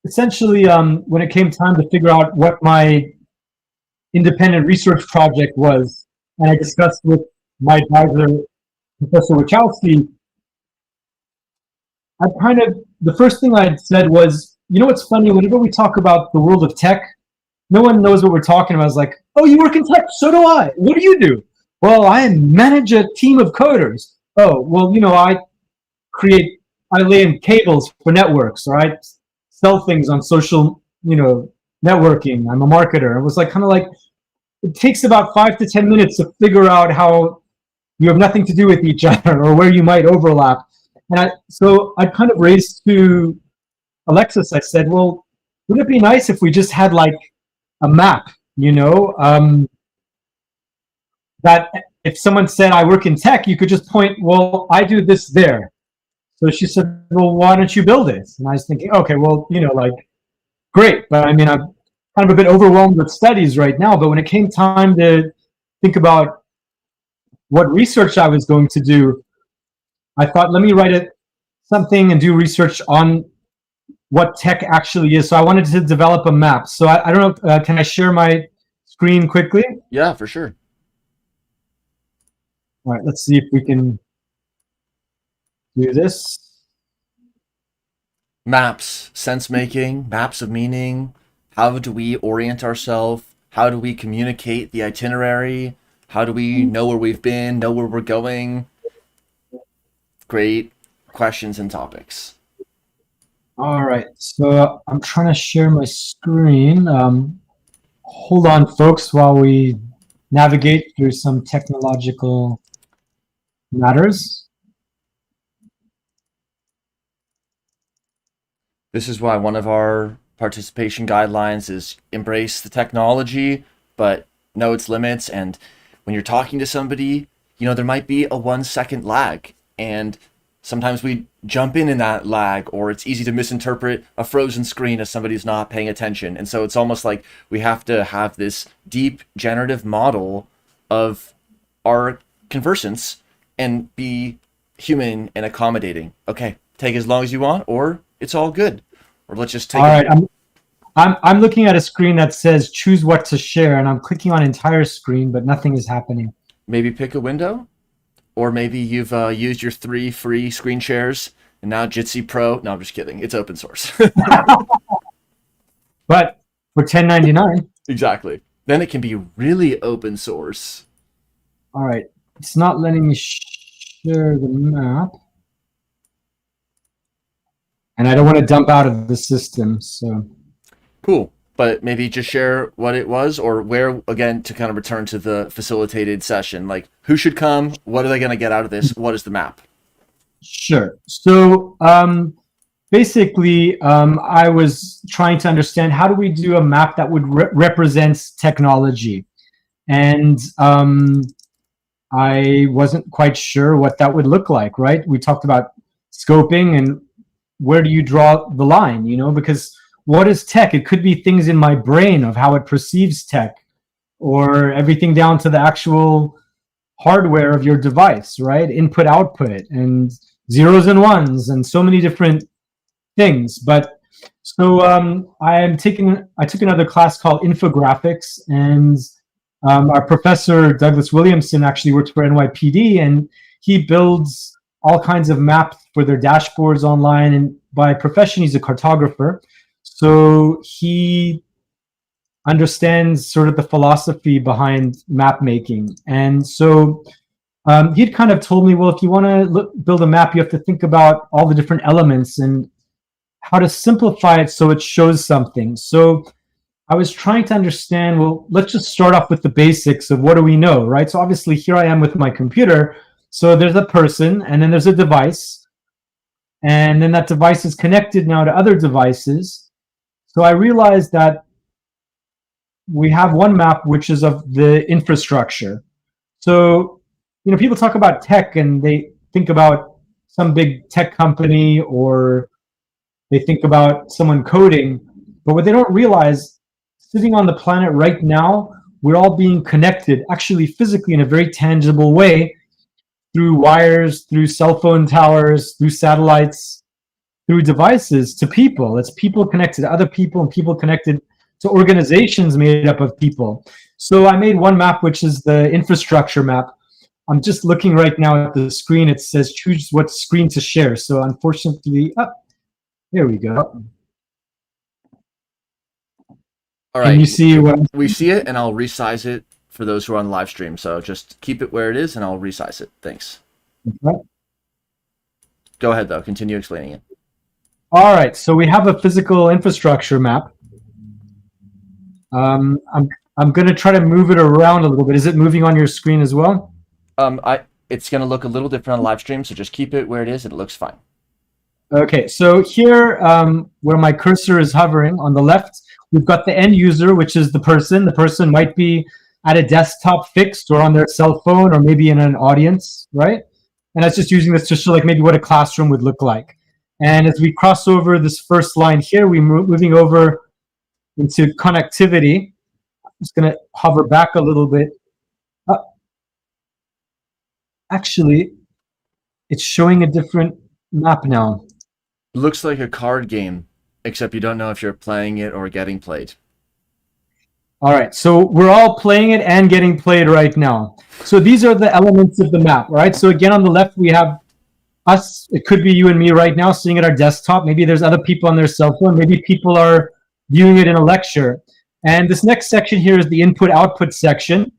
essentially, when it came time to figure out what my independent research project was, and I discussed with my advisor, Professor Wachowski, I kind of, the first thing I had said was, you know what's funny, whenever we talk about the world of tech, no one knows what we're talking about. I was like, oh, you work in tech? So do I. What do you do? Well, I manage a team of coders. Oh, well, you know, I lay in cables for networks, or I sell things on social, you know, networking. I'm a marketer. It was like, kind of like, it takes about 5 to 10 minutes to figure out how you have nothing to do with each other or where you might overlap. And so I kind of raised to Alexis, I said, well, wouldn't it be nice if we just had like a map, you know, that if someone said, I work in tech, you could just point, well, I do this there. So she said, well, why don't you build it? And I was thinking, okay, well, you know, like, great. But I mean, I'm kind of a bit overwhelmed with studies right now. But when it came time to think about what research I was going to do, I thought, let me write something and do research on what tech actually is. So I wanted to develop a map. So I don't know, can I share my screen quickly? Yeah, for sure. All right, let's see if we can do this. Maps, sense making, maps of meaning. How do we orient ourselves? How do we communicate the itinerary? How do we know where we've been, know where we're going? Great questions and topics. All right, so I'm trying to share my screen. Hold on, folks, while we navigate through some technological matters. This is why one of our participation guidelines is embrace the technology, but know its limits. And when you're talking to somebody, there might be a 1 second lag. And sometimes we jump in that lag, or it's easy to misinterpret a frozen screen as somebody's not paying attention. And so it's almost like we have to have this deep generative model of our conversants and be human and accommodating. Okay, take as long as you want, or it's all good. Or let's just take. All right, I'm looking at a screen that says choose what to share, and I'm clicking on entire screen, but nothing is happening. Maybe pick a window, or maybe you've used your 3 free screen shares, and now Jitsi Pro. No, I'm just kidding. It's open source. But for $10.99. Exactly. Then it can be really open source. All right, it's not letting me share the map. And I don't want to dump out of the system, so. Cool. But maybe just share what it was, or where, again, to kind of return to the facilitated session. Like, who should come? What are they going to get out of this? What is the map? Sure. So basically, I was trying to understand how do we do a map that would represent technology. And I wasn't quite sure what that would look like, right? We talked about scoping and where do you draw the line, because what is tech? It could be things in my brain of how it perceives tech, or everything down to the actual hardware of your device, right? Input, output, and zeros and ones, and so many different things. But so I took another class called infographics, and our professor Douglas Williamson actually works for NYPD, and he builds all kinds of maps for their dashboards online. And by profession, he's a cartographer. So he understands sort of the philosophy behind map making. And so he'd kind of told me, well, if you want to build a map, you have to think about all the different elements and how to simplify it so it shows something. So I was trying to understand, well, let's just start off with the basics of what do we know, right? So obviously here I am with my computer. So there's a person, and then there's a device, and then that device is connected now to other devices. So I realized that we have one map, which is of the infrastructure. So, people talk about tech and they think about some big tech company, or they think about someone coding, but what they don't realize, sitting on the planet right now, we're all being connected, actually physically in a very tangible way, through wires, through cell phone towers, through satellites, through devices, to people. It's people connected to other people, and people connected to organizations made up of people. So I made one map, which is the infrastructure map. I'm just looking right now at the screen. It says choose what screen to share. So unfortunately, there we go. All right. Can you see what we see it, and I'll resize it for those who are on the live stream. So just keep it where it is, and I'll resize it. Thanks. Okay. Go ahead, though. Continue explaining it. All right. So we have a physical infrastructure map. I'm going to try to move it around a little bit. Is it moving on your screen as well? It's going to look a little different on live stream, so just keep it where it is, and it looks fine. Okay. So here, where my cursor is hovering on the left, we've got the end user, which is the person. The person might be at a desktop fixed, or on their cell phone, or maybe in an audience, right? And that's just using this to show like maybe what a classroom would look like. And as we cross over this first line here, we're moving over into connectivity. I'm just going to hover back a little bit. Actually, it's showing a different map now. Looks like a card game, except you don't know if you're playing it or getting played. All right, so we're all playing it and getting played right now. So these are the elements of the map, right? So again, on the left, we have us. It could be you and me right now sitting at our desktop. Maybe there's other people on their cell phone. Maybe people are viewing it in a lecture. And this next section here is the input-output section.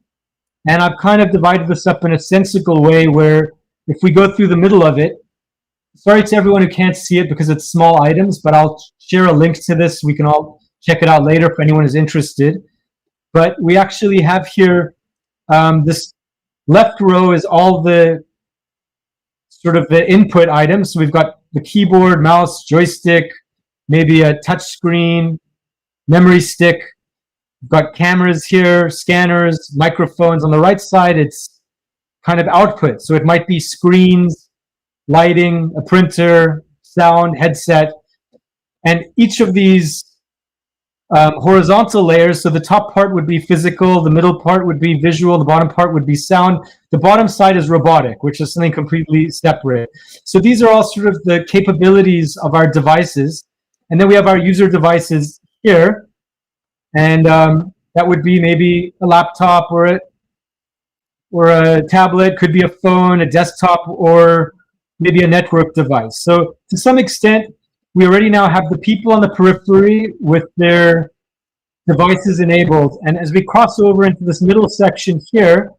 And I've kind of divided this up in a sensical way where if we go through the middle of it, sorry to everyone who can't see it because it's small items, but I'll share a link to this. We can all check it out later if anyone is interested. But we actually have here, this left row is all the sort of the input items. So we've got the keyboard, mouse, joystick, maybe a touch screen, memory stick. We've got cameras here, scanners, microphones. On the right side, it's kind of output. So it might be screens, lighting, a printer, sound, headset. And each of these horizontal layers, so the top part would be physical, the middle part would be visual, the bottom part would be sound. The bottom side is robotic, which is something completely separate. So these are all sort of the capabilities of our devices. And then we have our user devices here. And that would be maybe a laptop or a tablet, could be a phone, a desktop, or maybe a network device. So to some extent, we already now have the people on the periphery with their devices enabled. And as we cross over into this middle section here,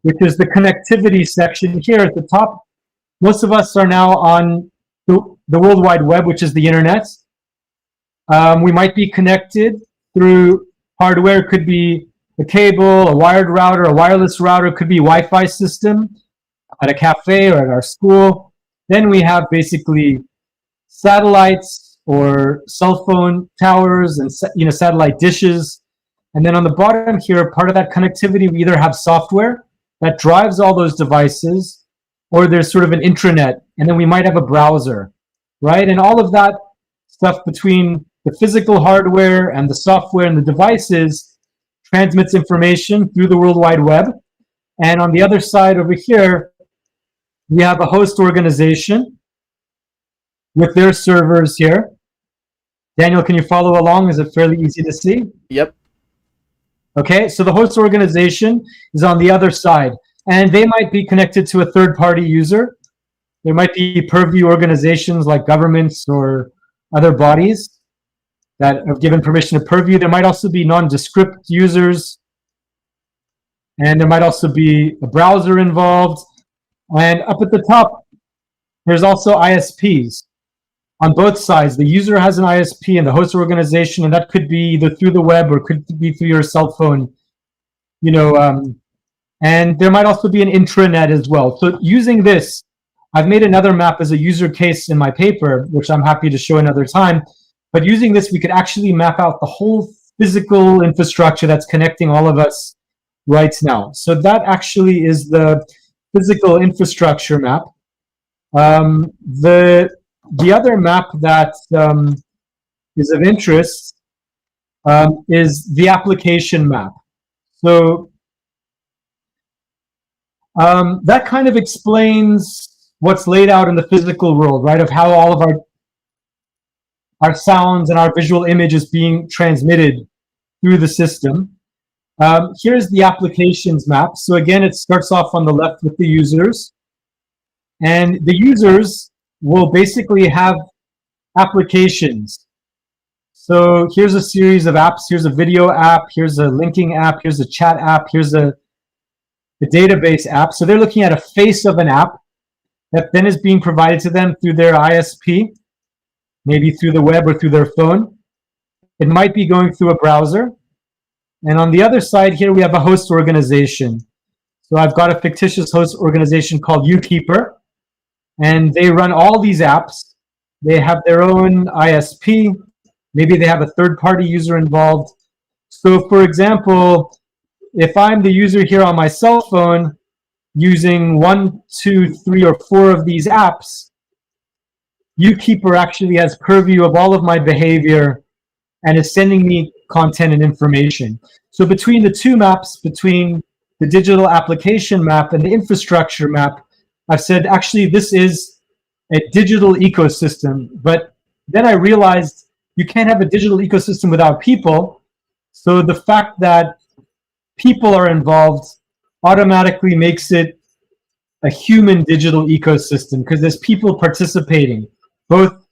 which is the connectivity section here at the top, most of us are now on the World Wide Web, which is the internet. We might be connected through hardware. It could be a cable, a wired router, a wireless router. It could be a Wi-Fi system at a cafe or at our school. Then we have basically satellites or cell phone towers and satellite dishes. And then on the bottom here, part of that connectivity, we either have software that drives all those devices, or there's sort of an intranet, and then we might have a browser, right? And all of that stuff between the physical hardware and the software and the devices transmits information through the World Wide Web. And on the other side over here, we have a host organization with their servers here. Daniel, can you follow along? Is it fairly easy to see? Yep. Okay, so the host organization is on the other side, and they might be connected to a third-party user. There might be purview organizations like governments or other bodies that have given permission to purview. There might also be nondescript users, and there might also be a browser involved. And up at the top, there's also ISPs. On both sides, the user has an ISP and the host organization, and that could be either through the web or could be through your cell phone, and there might also be an intranet as well. So using this, I've made another map as a user case in my paper, which I'm happy to show another time. But using this, we could actually map out the whole physical infrastructure that's connecting all of us right now. So that actually is the physical infrastructure map. The other map that is of interest is the application map. So that kind of explains what's laid out in the physical world, right? Of how all of our sounds and our visual image is being transmitted through the system. Here's the applications map. So again, it starts off on the left with the users. And the users will basically have applications. So here's a series of apps. Here's a video app. Here's a linking app. Here's a chat app. Here's a database app. So they're looking at a face of an app that then is being provided to them through their ISP, maybe through the web or through their phone. It might be going through a browser. And on the other side here, we have a host organization. So I've got a fictitious host organization called UKeeper, and they run all these apps. They have their own ISP. Maybe they have a third-party user involved. So for example, if I'm the user here on my cell phone using 1, 2, 3, or 4 of these apps, UKeeper actually has purview of all of my behavior and is sending me content and information. So between the two maps, between the digital application map and the infrastructure map, I've said, actually, this is a digital ecosystem. But then I realized you can't have a digital ecosystem without people. So the fact that people are involved automatically makes it a human digital ecosystem, because there's people participating, both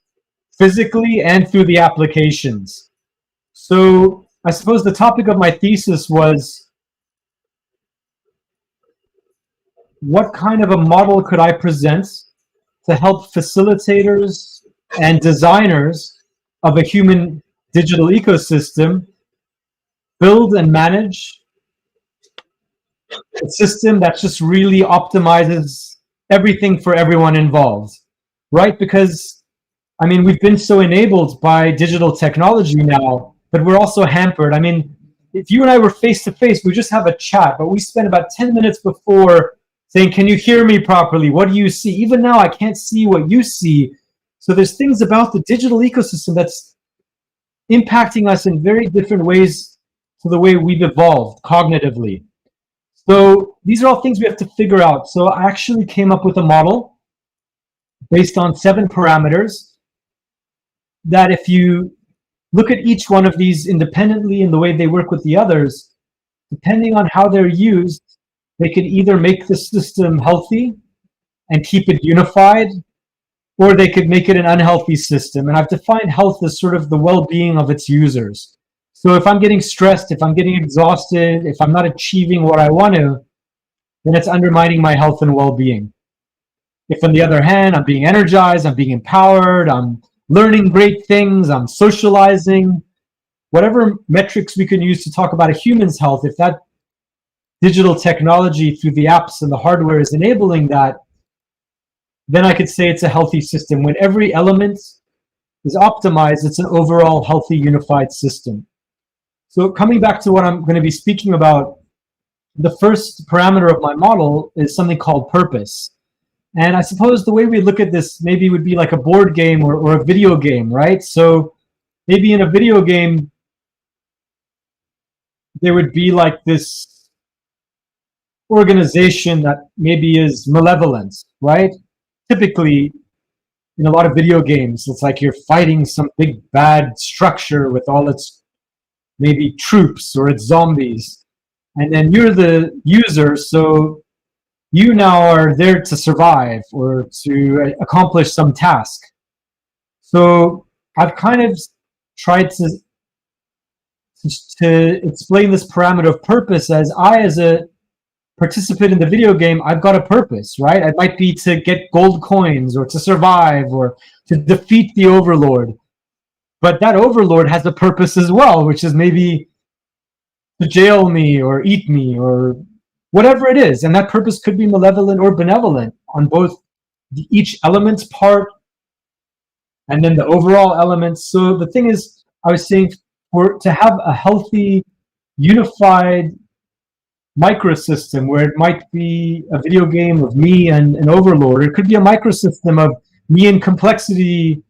physically and through the applications. So I suppose the topic of my thesis was, what kind of a model could I present to help facilitators and designers of a human digital ecosystem build and manage a system that just really optimizes everything for everyone involved, right? Because, I mean, we've been so enabled by digital technology now but we're also hampered. I mean, if you and I were face to face, we just have a chat, but we spend about 10 minutes before saying, can you hear me properly? What do you see? Even now, I can't see what you see. So there's things about the digital ecosystem that's impacting us in very different ways to the way we've evolved cognitively. So these are all things we have to figure out. So I actually came up with a model based on 7 parameters that if you look at each one of these independently and the way they work with the others, depending on how they're used, they can either make the system healthy and keep it unified, or they could make it an unhealthy system. And I've defined health as sort of the well-being of its users. So if I'm getting stressed, if I'm getting exhausted, if I'm not achieving what I want to, then it's undermining my health and well-being. If on the other hand, I'm being energized, I'm being empowered, I'm learning great things, I'm socializing, whatever metrics we can use to talk about a human's health, if that digital technology through the apps and the hardware is enabling that, then I could say it's a healthy system. When every element is optimized, it's an overall healthy, unified system. So coming back to what I'm going to be speaking about, the first parameter of my model is something called purpose. And I suppose the way we look at this maybe would be like a board game or a video game, right? So maybe in a video game, there would be like this organization that maybe is malevolent, right? Typically, in a lot of video games, it's like you're fighting some big bad structure with all its maybe troops or its zombies. And then you're the user, so you now are there to survive or to accomplish some task. So I've kind of tried to explain this parameter of purpose as I, as a participant in the video game, I've got a purpose, right? It might be to get gold coins or to survive or to defeat the overlord. But that overlord has a purpose as well, which is maybe to jail me or eat me or whatever it is. And that purpose could be malevolent or benevolent on both each element's part and then the overall elements. So the thing is, I was saying, to have a healthy, unified microsystem where it might be a video game of me and an overlord, or it could be a microsystem of me and complexity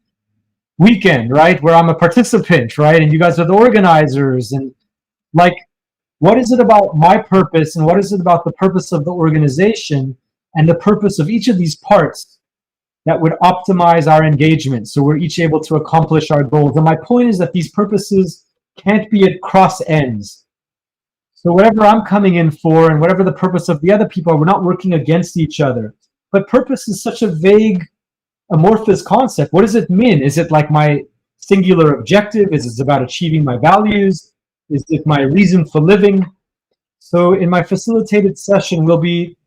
weekend, right, where I'm a participant, right, and you guys are the organizers. And like, what is it about my purpose and what is it about the purpose of the organization and the purpose of each of these parts that would optimize our engagement so we're each able to accomplish our goals? And my point is that these purposes can't be at cross ends. So whatever I'm coming in for and whatever the purpose of the other people are, we're not working against each other. But purpose is such a vague, amorphous concept. What does it mean? Is it like my singular objective? Is it about achieving my values? Is it my reason for living? So in my facilitated session, we'll be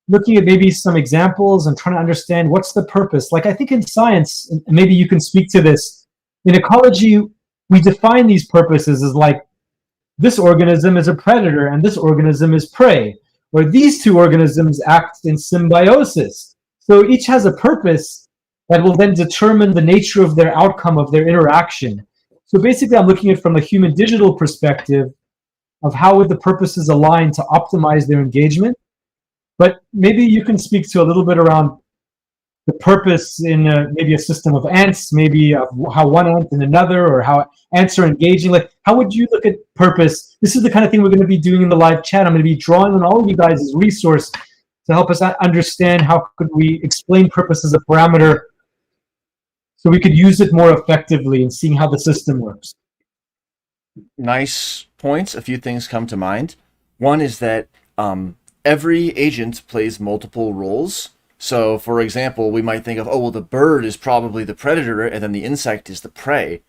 looking at maybe some examples and trying to understand what's the purpose. Like I think in science, and maybe you can speak to this, in ecology, we define these purposes as like, this organism is a predator and this organism is prey, or these two organisms act in symbiosis. So each has a purpose that will then determine the nature of their outcome of their interaction. So basically, I'm looking at it from a human digital perspective of how would the purposes align to optimize their engagement. But maybe you can speak to a little bit around the purpose in maybe a system of ants, maybe how one ant and another, or how ants are engaging. Like, how would you look at purpose? This is the kind of thing we're going to be doing in the live chat. I'm going to be drawing on all of you guys as resource to help us understand how could we explain purpose as a parameter so we could use it more effectively in seeing how the system works. Nice points. A few things come to mind. One is that every agent plays multiple roles. So, for example, we might think of, oh, well, the bird is probably the predator and then the insect is the prey,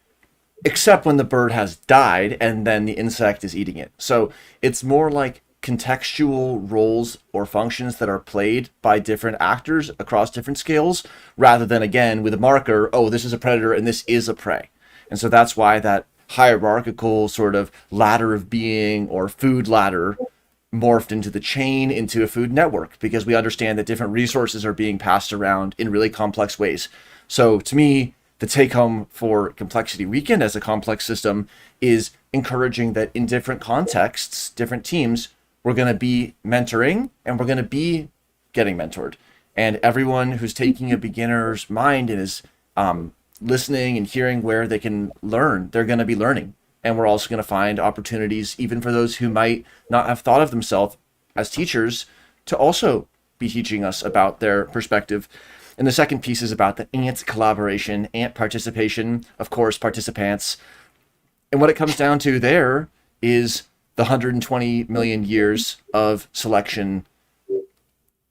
except when the bird has died and then the insect is eating it. So it's more like contextual roles or functions that are played by different actors across different scales, rather than, again, with a marker, oh, this is a predator and this is a prey. And so that's why that hierarchical sort of ladder of being or food ladder morphed into the chain, into a food network, because we understand that different resources are being passed around in really complex ways. So to me, the take home for Complexity Weekend as a complex system is encouraging that in different contexts, different teams, we're going to be mentoring and we're going to be getting mentored. And everyone who's taking a beginner's mind and is listening and hearing where they can learn, they're going to be learning. And we're also going to find opportunities, even for those who might not have thought of themselves as teachers, to also be teaching us about their perspective. And the second piece is about the ANT collaboration, ANT participation, of course, participants. And what it comes down to there is the 120 million years of selection,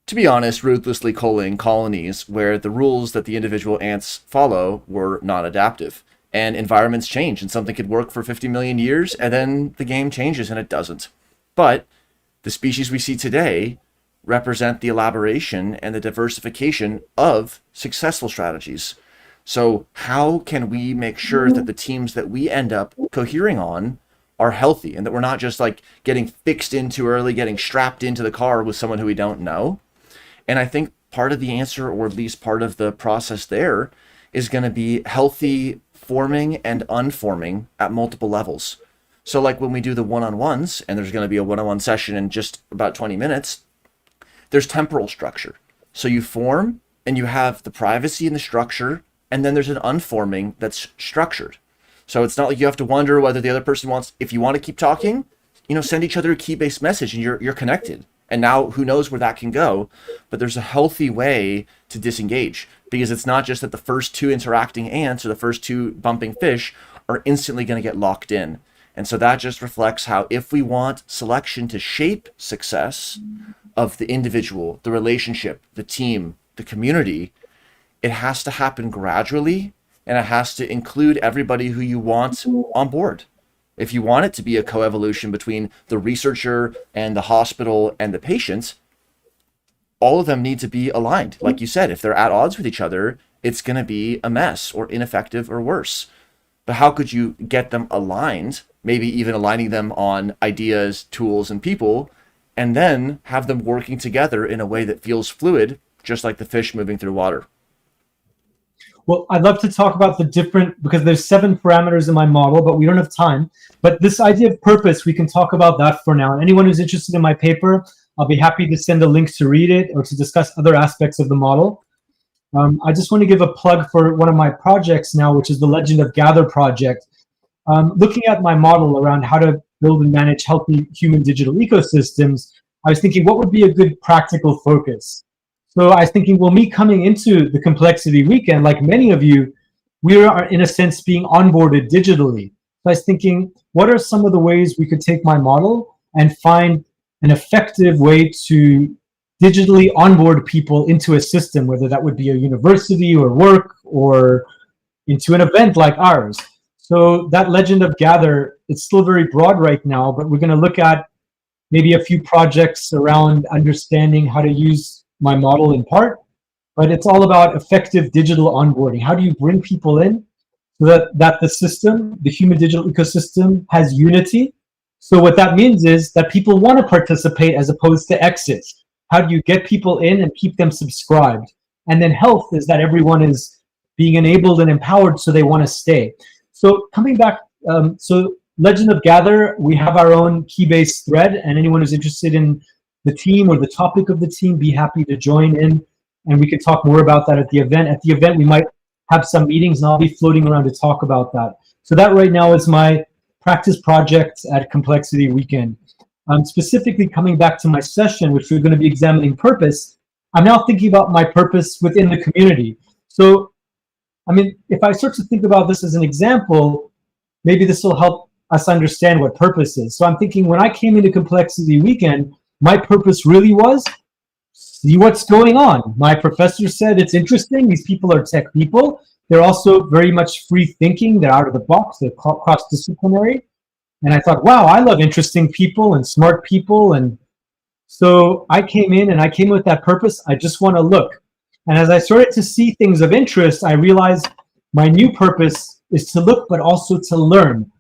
to be honest, ruthlessly culling colonies where the rules that the individual ants follow were not adaptive. And environments change, and something could work for 50 million years, and then the game changes and it doesn't. But the species we see today represent the elaboration and the diversification of successful strategies. So how can we make sure that the teams that we end up cohering on are healthy, and that we're not just like getting fixed in too early, getting strapped into the car with someone who we don't know? And I think part of the answer, or at least part of the process there, is going to be healthy forming and unforming at multiple levels. So like when we do the one-on-ones, and there's going to be a one-on-one session in just about 20 minutes, there's temporal structure. So you form and you have the privacy in the structure, and then there's an unforming that's structured. So it's not like you have to wonder whether the other person wants, if you want to keep talking, send each other a key-based message and you're connected. And now who knows where that can go, but there's a healthy way to disengage, because it's not just that the first two interacting ants or the first two bumping fish are instantly going to get locked in. And so that just reflects how, if we want selection to shape success of the individual, the relationship, the team, the community, it has to happen gradually, and it has to include everybody who you want on board. If you want it to be a coevolution between the researcher and the hospital and the patient, all of them need to be aligned. Like you said, if they're at odds with each other, it's going to be a mess or ineffective or worse. But how could you get them aligned, maybe even aligning them on ideas, tools, and people, and then have them working together in a way that feels fluid, just like the fish moving through water? Well, I'd love to talk about the different, because there's 7 parameters in my model, but we don't have time. But this idea of purpose, we can talk about that for now. And anyone who's interested in my paper, I'll be happy to send a link to read it or to discuss other aspects of the model. I just want to give a plug for one of my projects now, which is the Legend of Gather project. Looking at my model around how to build and manage healthy human digital ecosystems, I was thinking, what would be a good practical focus? So I was thinking, well, me coming into the Complexity Weekend, like many of you, we are in a sense being onboarded digitally. So I was thinking, what are some of the ways we could take my model and find an effective way to digitally onboard people into a system, whether that would be a university or work or into an event like ours. So that Legend of Gather, it's still very broad right now, but we're going to look at maybe a few projects around understanding how to use my model in part, but it's all about effective digital onboarding. How do you bring people in so that the system, the human digital ecosystem, has unity? So what that means is that people want to participate as opposed to exit. How do you get people in and keep them subscribed? And then health is that everyone is being enabled and empowered so they want to stay. So coming back, so Legend of Gather, we have our own key-based thread, and anyone who's interested in the team or the topic of the team, be happy to join in, and we can talk more about that at the event. At the event, we might have some meetings, and I'll be floating around to talk about that. So that right now is my practice project at Complexity Weekend. Specifically coming back to my session, which we're going to be examining purpose, I'm now thinking about my purpose within the community. So, I mean, if I start to think about this as an example, maybe this will help us understand what purpose is. So I'm thinking, when I came into Complexity Weekend, my purpose really was see what's going on. My professor said it's interesting. These people are tech people. They're also very much free thinking. They're out of the box. They're cross-disciplinary. And I thought, wow, I love interesting people and smart people. And so I came in and I came with that purpose. I just want to look. And as I started to see things of interest, I realized my new purpose is to look, but also to learn.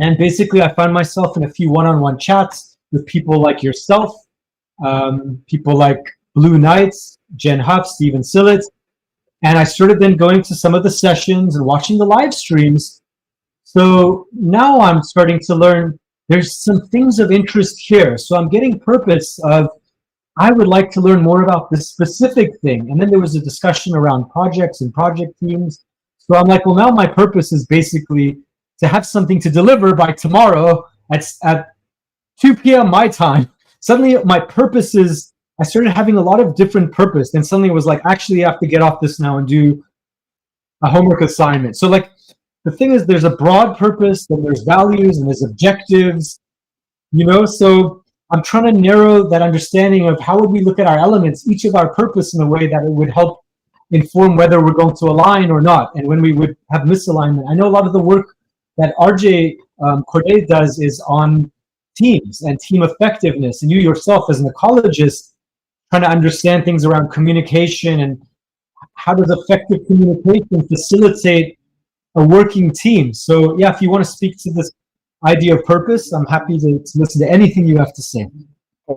And basically, I found myself in a few one-on-one chats with people like yourself, people like Blue Knights, Jen Huff, Steven Sillett, And I started then going to some of the sessions and watching the live streams. So now I'm starting to learn there's some things of interest here. So I'm getting purpose of, I would like to learn more about this specific thing. And then there was a discussion around projects and project teams. So I'm like, well, now my purpose is basically to have something to deliver by tomorrow at 2 p.m. my time. Suddenly my purpose is, I started having a lot of different purpose. Then suddenly it was like, actually, I have to get off this now and do a homework assignment. So like, the thing is, there's a broad purpose, then there's values, and there's objectives, so I'm trying to narrow that understanding of how would we look at our elements, each of our purpose, in a way that it would help inform whether we're going to align or not, and when we would have misalignment. I know a lot of the work that RJ Corday does is on teams and team effectiveness, and you yourself as an ecologist trying to understand things around communication and how does effective communication facilitate a working team. So yeah, if you want to speak to this idea of purpose, I'm happy to listen to anything you have to say.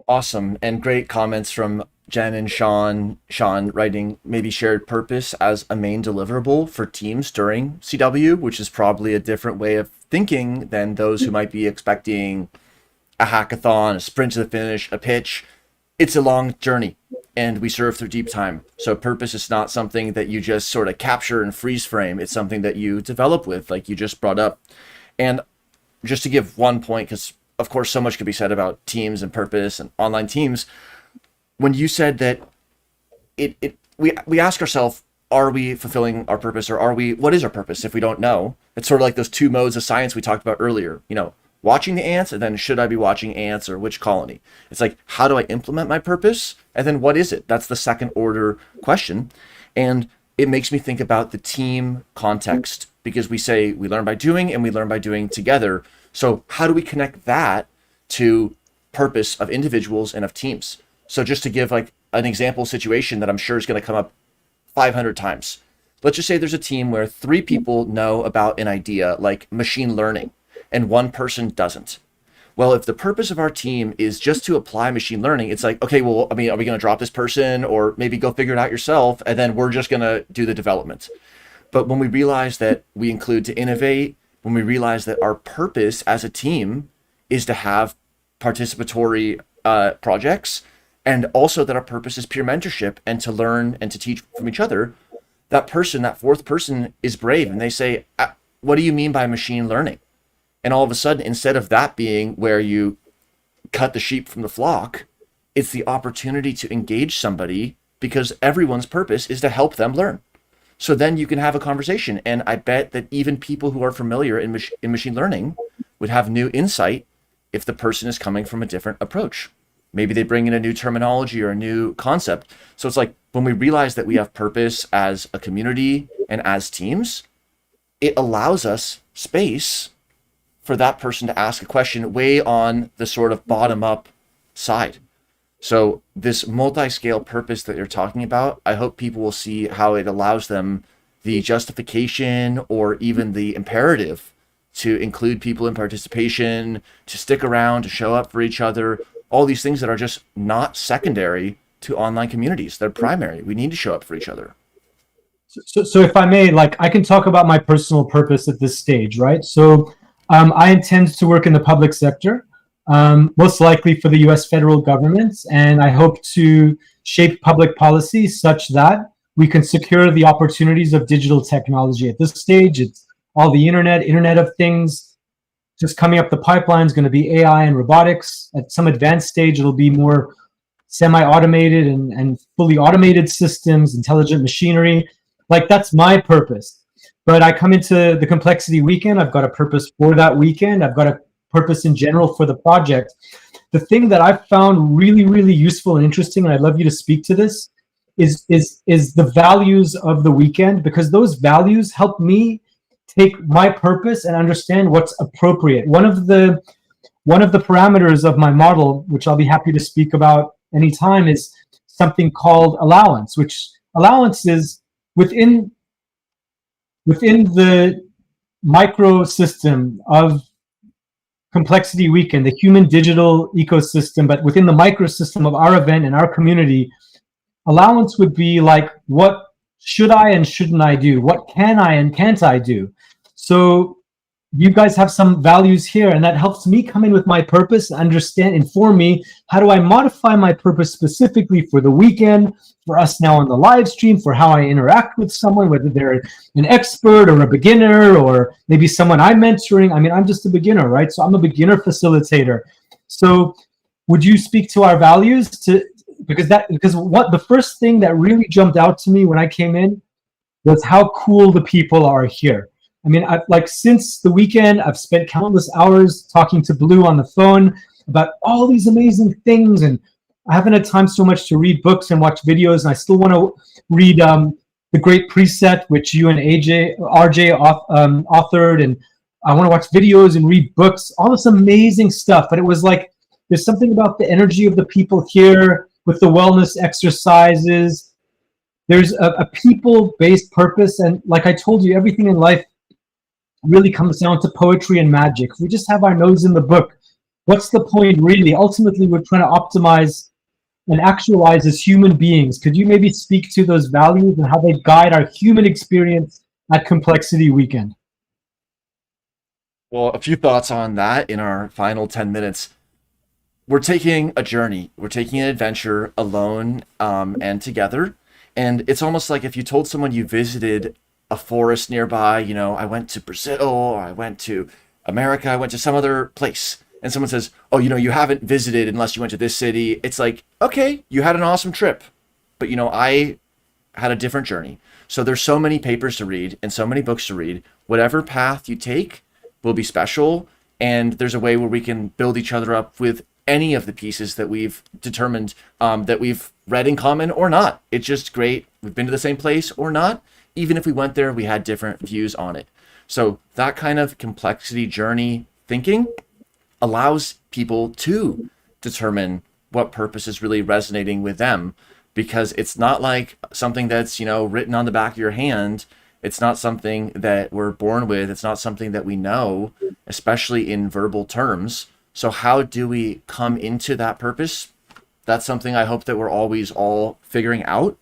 Awesome. And great comments from Jen and Sean. Sean writing maybe shared purpose as a main deliverable for teams during CW, which is probably a different way of thinking than those who might be expecting a hackathon, a sprint to the finish, a pitch. It's a long journey, and we serve through deep time. So purpose is not something that you just sort of capture and freeze frame. It's something that you develop with, like you just brought up. And just to give one point, because of course so much could be said about teams and purpose and online teams. When you said that we ask ourselves, are we fulfilling our purpose, or what is our purpose if we don't know? It's sort of like those two modes of science we talked about earlier, watching the ants, and then should I be watching ants, or which colony? It's like, how do I implement my purpose? And then what is it? That's the second order question. And it makes me think about the team context, because we say we learn by doing and we learn by doing together. So how do we connect that to purpose of individuals and of teams? So just to give like an example situation that I'm sure is going to come up 500 times. Let's just say there's a team where 3 people know about an idea like machine learning and 1 person doesn't. Well, if the purpose of our team is just to apply machine learning, it's like, okay, well, I mean, are we going to drop this person, or maybe go figure it out yourself, and then we're just going to do the development? But when we realize that we include to innovate, when we realize that our purpose as a team is to have participatory projects, and also that our purpose is peer mentorship and to learn and to teach from each other, that person, that 4th person, is brave, and they say, what do you mean by machine learning? And all of a sudden, instead of that being where you cut the sheep from the flock, it's the opportunity to engage somebody, because everyone's purpose is to help them learn. So then you can have a conversation. And I bet that even people who are familiar in machine learning would have new insight if the person is coming from a different approach. Maybe they bring in a new terminology or a new concept. So it's like, when we realize that we have purpose as a community and as teams, it allows us space for that person to ask a question way on the sort of bottom-up side. So this multi-scale purpose that you're talking about, I hope people will see how it allows them the justification or even the imperative to include people in participation, to stick around, to show up for each other, all these things that are just not secondary to online communities. They're primary. We need to show up for each other. So if I may, like, I can talk about my personal purpose at this stage, right? So I intend to work in the public sector, most likely for the US federal government, and I hope to shape public policy such that we can secure the opportunities of digital technology. At this stage, it's all the Internet of Things. Just coming up the pipeline is going to be AI and robotics. At some advanced stage, it'll be more semi-automated and fully automated systems, intelligent machinery. Like, that's my purpose. But I come into the Complexity Weekend, I've got a purpose for that weekend. I've got a purpose in general for the project. The thing that I've found really, really useful and interesting, and I'd love you to speak to this, is the values of the weekend, because those values help me take my purpose and understand what's appropriate. One of the parameters of my model, which I'll be happy to speak about anytime, is something called allowance, which allowance is within the microsystem of Complexity Weekend, the human digital ecosystem, but within the microsystem of our event and our community, allowance would be like, what should I and shouldn't I do? What can I and can't I do? So you guys have some values here, and that helps me come in with my purpose, inform me, how do I modify my purpose specifically for the weekend, for us now on the live stream, for how I interact with someone, whether they're an expert or a beginner, or maybe someone I'm mentoring. I mean, I'm just a beginner, right? So I'm a beginner facilitator. So would you speak to our values because what the first thing that really jumped out to me when I came in was how cool the people are here. I mean, since the weekend, I've spent countless hours talking to Blue on the phone about all these amazing things, and I haven't had time so much to read books and watch videos, and I still want to read The Great Preset, which you and RJ authored, and I want to watch videos and read books, all this amazing stuff. But it was like, there's something about the energy of the people here with the wellness exercises. There's a people-based purpose, and like I told you, everything in life really comes down to poetry and magic. If we just have our nose in the book, what's the point really? Ultimately, we're trying to optimize and actualize as human beings. Could you maybe speak to those values and how they guide our human experience at Complexity Weekend? Well, a few thoughts on that in our final 10 minutes. We're taking a journey. We're taking an adventure alone and together. And it's almost like if you told someone you visited a forest nearby, I went to Brazil, or I went to America, I went to some other place, and someone says, oh, you haven't visited unless you went to this city. It's like, okay, you had an awesome trip, but I had a different journey. So there's so many papers to read and so many books to read. Whatever path you take will be special, and there's a way where we can build each other up with any of the pieces that we've determined that we've read in common or not. It's just great. We've been to the same place or not. Even if we went there, we had different views on it. So that kind of complexity journey thinking allows people to determine what purpose is really resonating with them, because it's not like something that's, written on the back of your hand. It's not something that we're born with. It's not something that we know, especially in verbal terms. So how do we come into that purpose? That's something I hope that we're always all figuring out.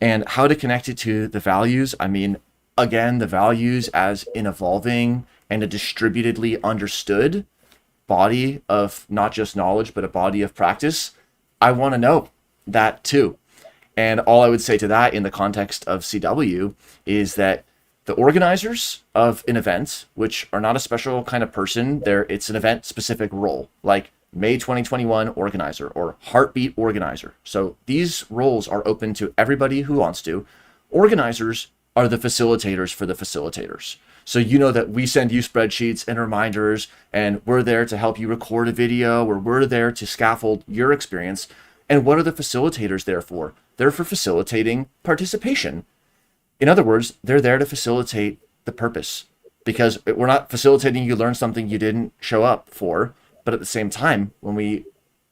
And how to connect it to the values. I mean, again, the values as an evolving and a distributedly understood body of not just knowledge, but a body of practice. I want to know that too. And all I would say to that in the context of CW is that the organizers of an event, which are not a special kind of person, it's an event specific role, like May 2021 organizer or Heartbeat organizer. So these roles are open to everybody who wants to. Organizers are the facilitators for the facilitators. So that we send you spreadsheets and reminders, and we're there to help you record a video, or we're there to scaffold your experience. And what are the facilitators there for? They're for facilitating participation. In other words, they're there to facilitate the purpose, because we're not facilitating you learn something you didn't show up for. But at the same time, when we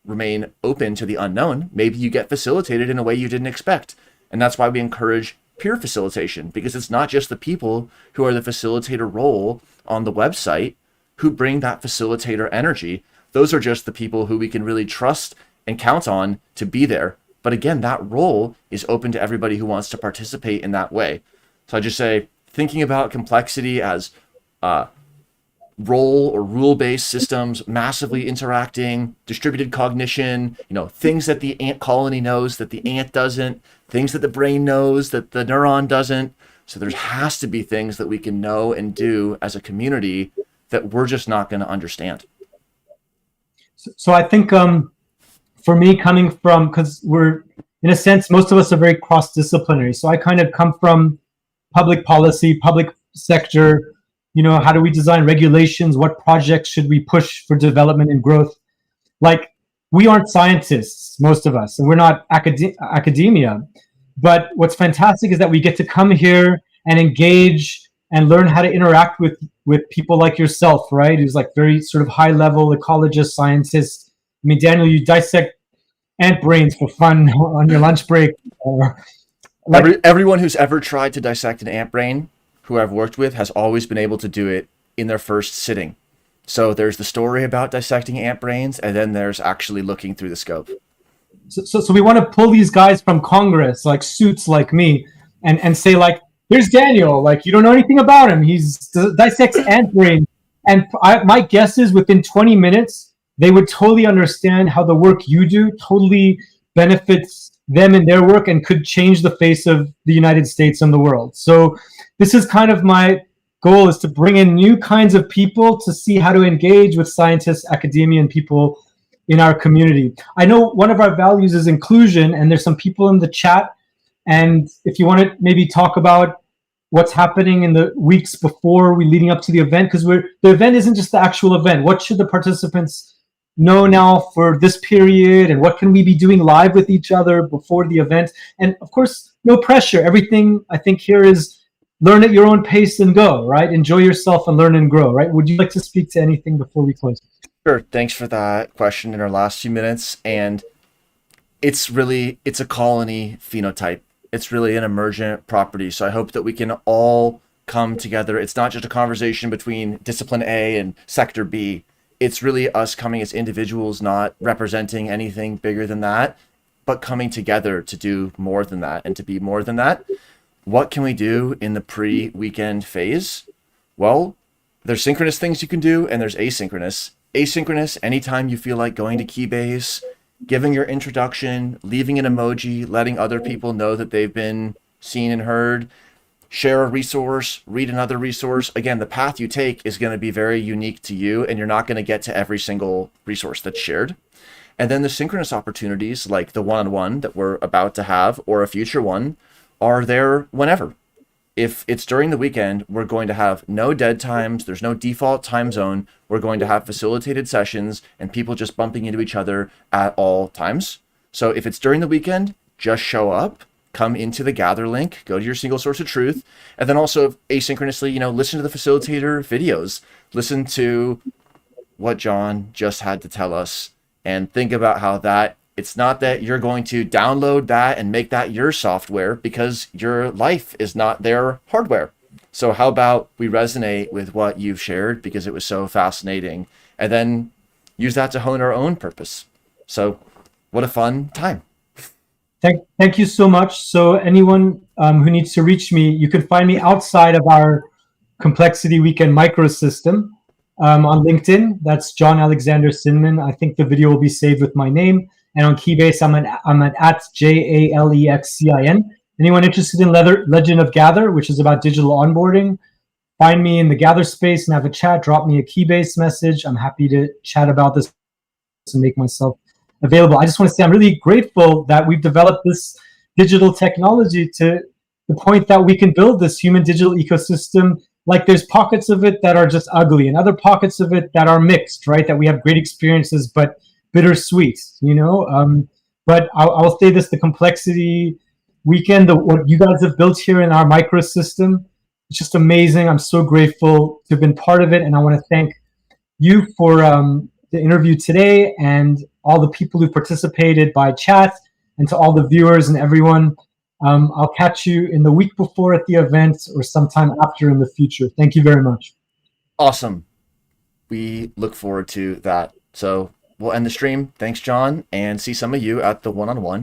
remain open to the unknown, maybe you get facilitated in a way you didn't expect. And that's why we encourage peer facilitation, because it's not just the people who are the facilitator role on the website who bring that facilitator energy. Those are just the people who we can really trust and count on to be there. But again, that role is open to everybody who wants to participate in that way. So I just say, thinking about complexity as role or rule-based systems massively interacting, distributed cognition, things that the ant colony knows that the ant doesn't, things that the brain knows that the neuron doesn't. So there has to be things that we can know and do as a community that we're just not going to understand. So I think for me, coming from, because we're, in a sense, most of us are very cross-disciplinary. So I kind of come from public policy, public sector. How do we design regulations? What projects should we push for development and growth? Like, we aren't scientists, most of us, and we're not academia. But what's fantastic is that we get to come here and engage and learn how to interact with people like yourself, right? Who's like very sort of high-level ecologist, scientist. I mean, Daniel, you dissect ant brains for fun on your lunch break. Everyone who's ever tried to dissect an ant brain, who I've worked with, has always been able to do it in their first sitting. So there's the story about dissecting ant brains, and then there's actually looking through the scope. So we want to pull these guys from Congress, like suits like me, and say like, here's Daniel, like you don't know anything about him. He's dissects ant brain. And my guess is within 20 minutes, they would totally understand how the work you do totally benefits them in their work and could change the face of the United States and the world. So this is kind of my goal, is to bring in new kinds of people to see how to engage with scientists, academia, and people in our community. I know one of our values is inclusion, and there's some people in the chat. And if you want to maybe talk about what's happening in the weeks before we leading up to the event, because the event isn't just the actual event. What should the participants know now for this period, and what can we be doing live with each other before the event? And of course, no pressure. Everything I think here is learn at your own pace and go, right? Enjoy yourself and learn and grow, right? Would you like to speak to anything before we close? Sure. Thanks for that question in our last few minutes. And it's a colony phenotype. It's really an emergent property. So I hope that we can all come together. It's not just a conversation between discipline A and sector B. It's really us coming as individuals, not representing anything bigger than that, but coming together to do more than that and to be more than that. What can we do in the pre-weekend phase? Well, there's synchronous things you can do, and there's asynchronous. Asynchronous, anytime you feel like going to Keybase, giving your introduction, leaving an emoji, letting other people know that they've been seen and heard, share a resource, read another resource. Again, the path you take is going to be very unique to you, and you're not going to get to every single resource that's shared. And then the synchronous opportunities, like the one-on-one that we're about to have, or a future one, are there whenever. If it's during the weekend, we're going to have no dead times. There's no default time zone. We're going to have facilitated sessions and people just bumping into each other at all times. So if it's during the weekend, just show up, come into the gather link, go to your single source of truth, and then also asynchronously, listen to the facilitator videos, listen to what John just had to tell us, and think about how that it's not that you're going to download that and make that your software, because your life is not their hardware. So how about we resonate with what you've shared because it was so fascinating, and then use that to hone our own purpose. So what a fun time. Thank you so much. So anyone who needs to reach me, you can find me outside of our Complexity Weekend microsystem on LinkedIn. That's John Alexander Cinman. I think the video will be saved with my name. And on Keybase, I'm at JALEXCIN. Anyone interested in Legend of Gather, which is about digital onboarding, find me in the Gather space and have a chat. Drop me a Keybase message. I'm happy to chat about this and make myself available. I just want to say I'm really grateful that we've developed this digital technology to the point that we can build this human digital ecosystem. Like there's pockets of it that are just ugly and other pockets of it that are mixed, right? That we have great experiences, but bittersweet, but I'll say this, the Complexity Weekend, what you guys have built here in our microsystem, it's just amazing. I'm so grateful to have been part of it. And I want to thank you for the interview today and all the people who participated by chat, and to all the viewers and everyone. I'll catch you in the week before at the event or sometime after in the future. Thank you very much. Awesome. We look forward to that. So we'll end the stream. Thanks, John, and see some of you at the one-on-one.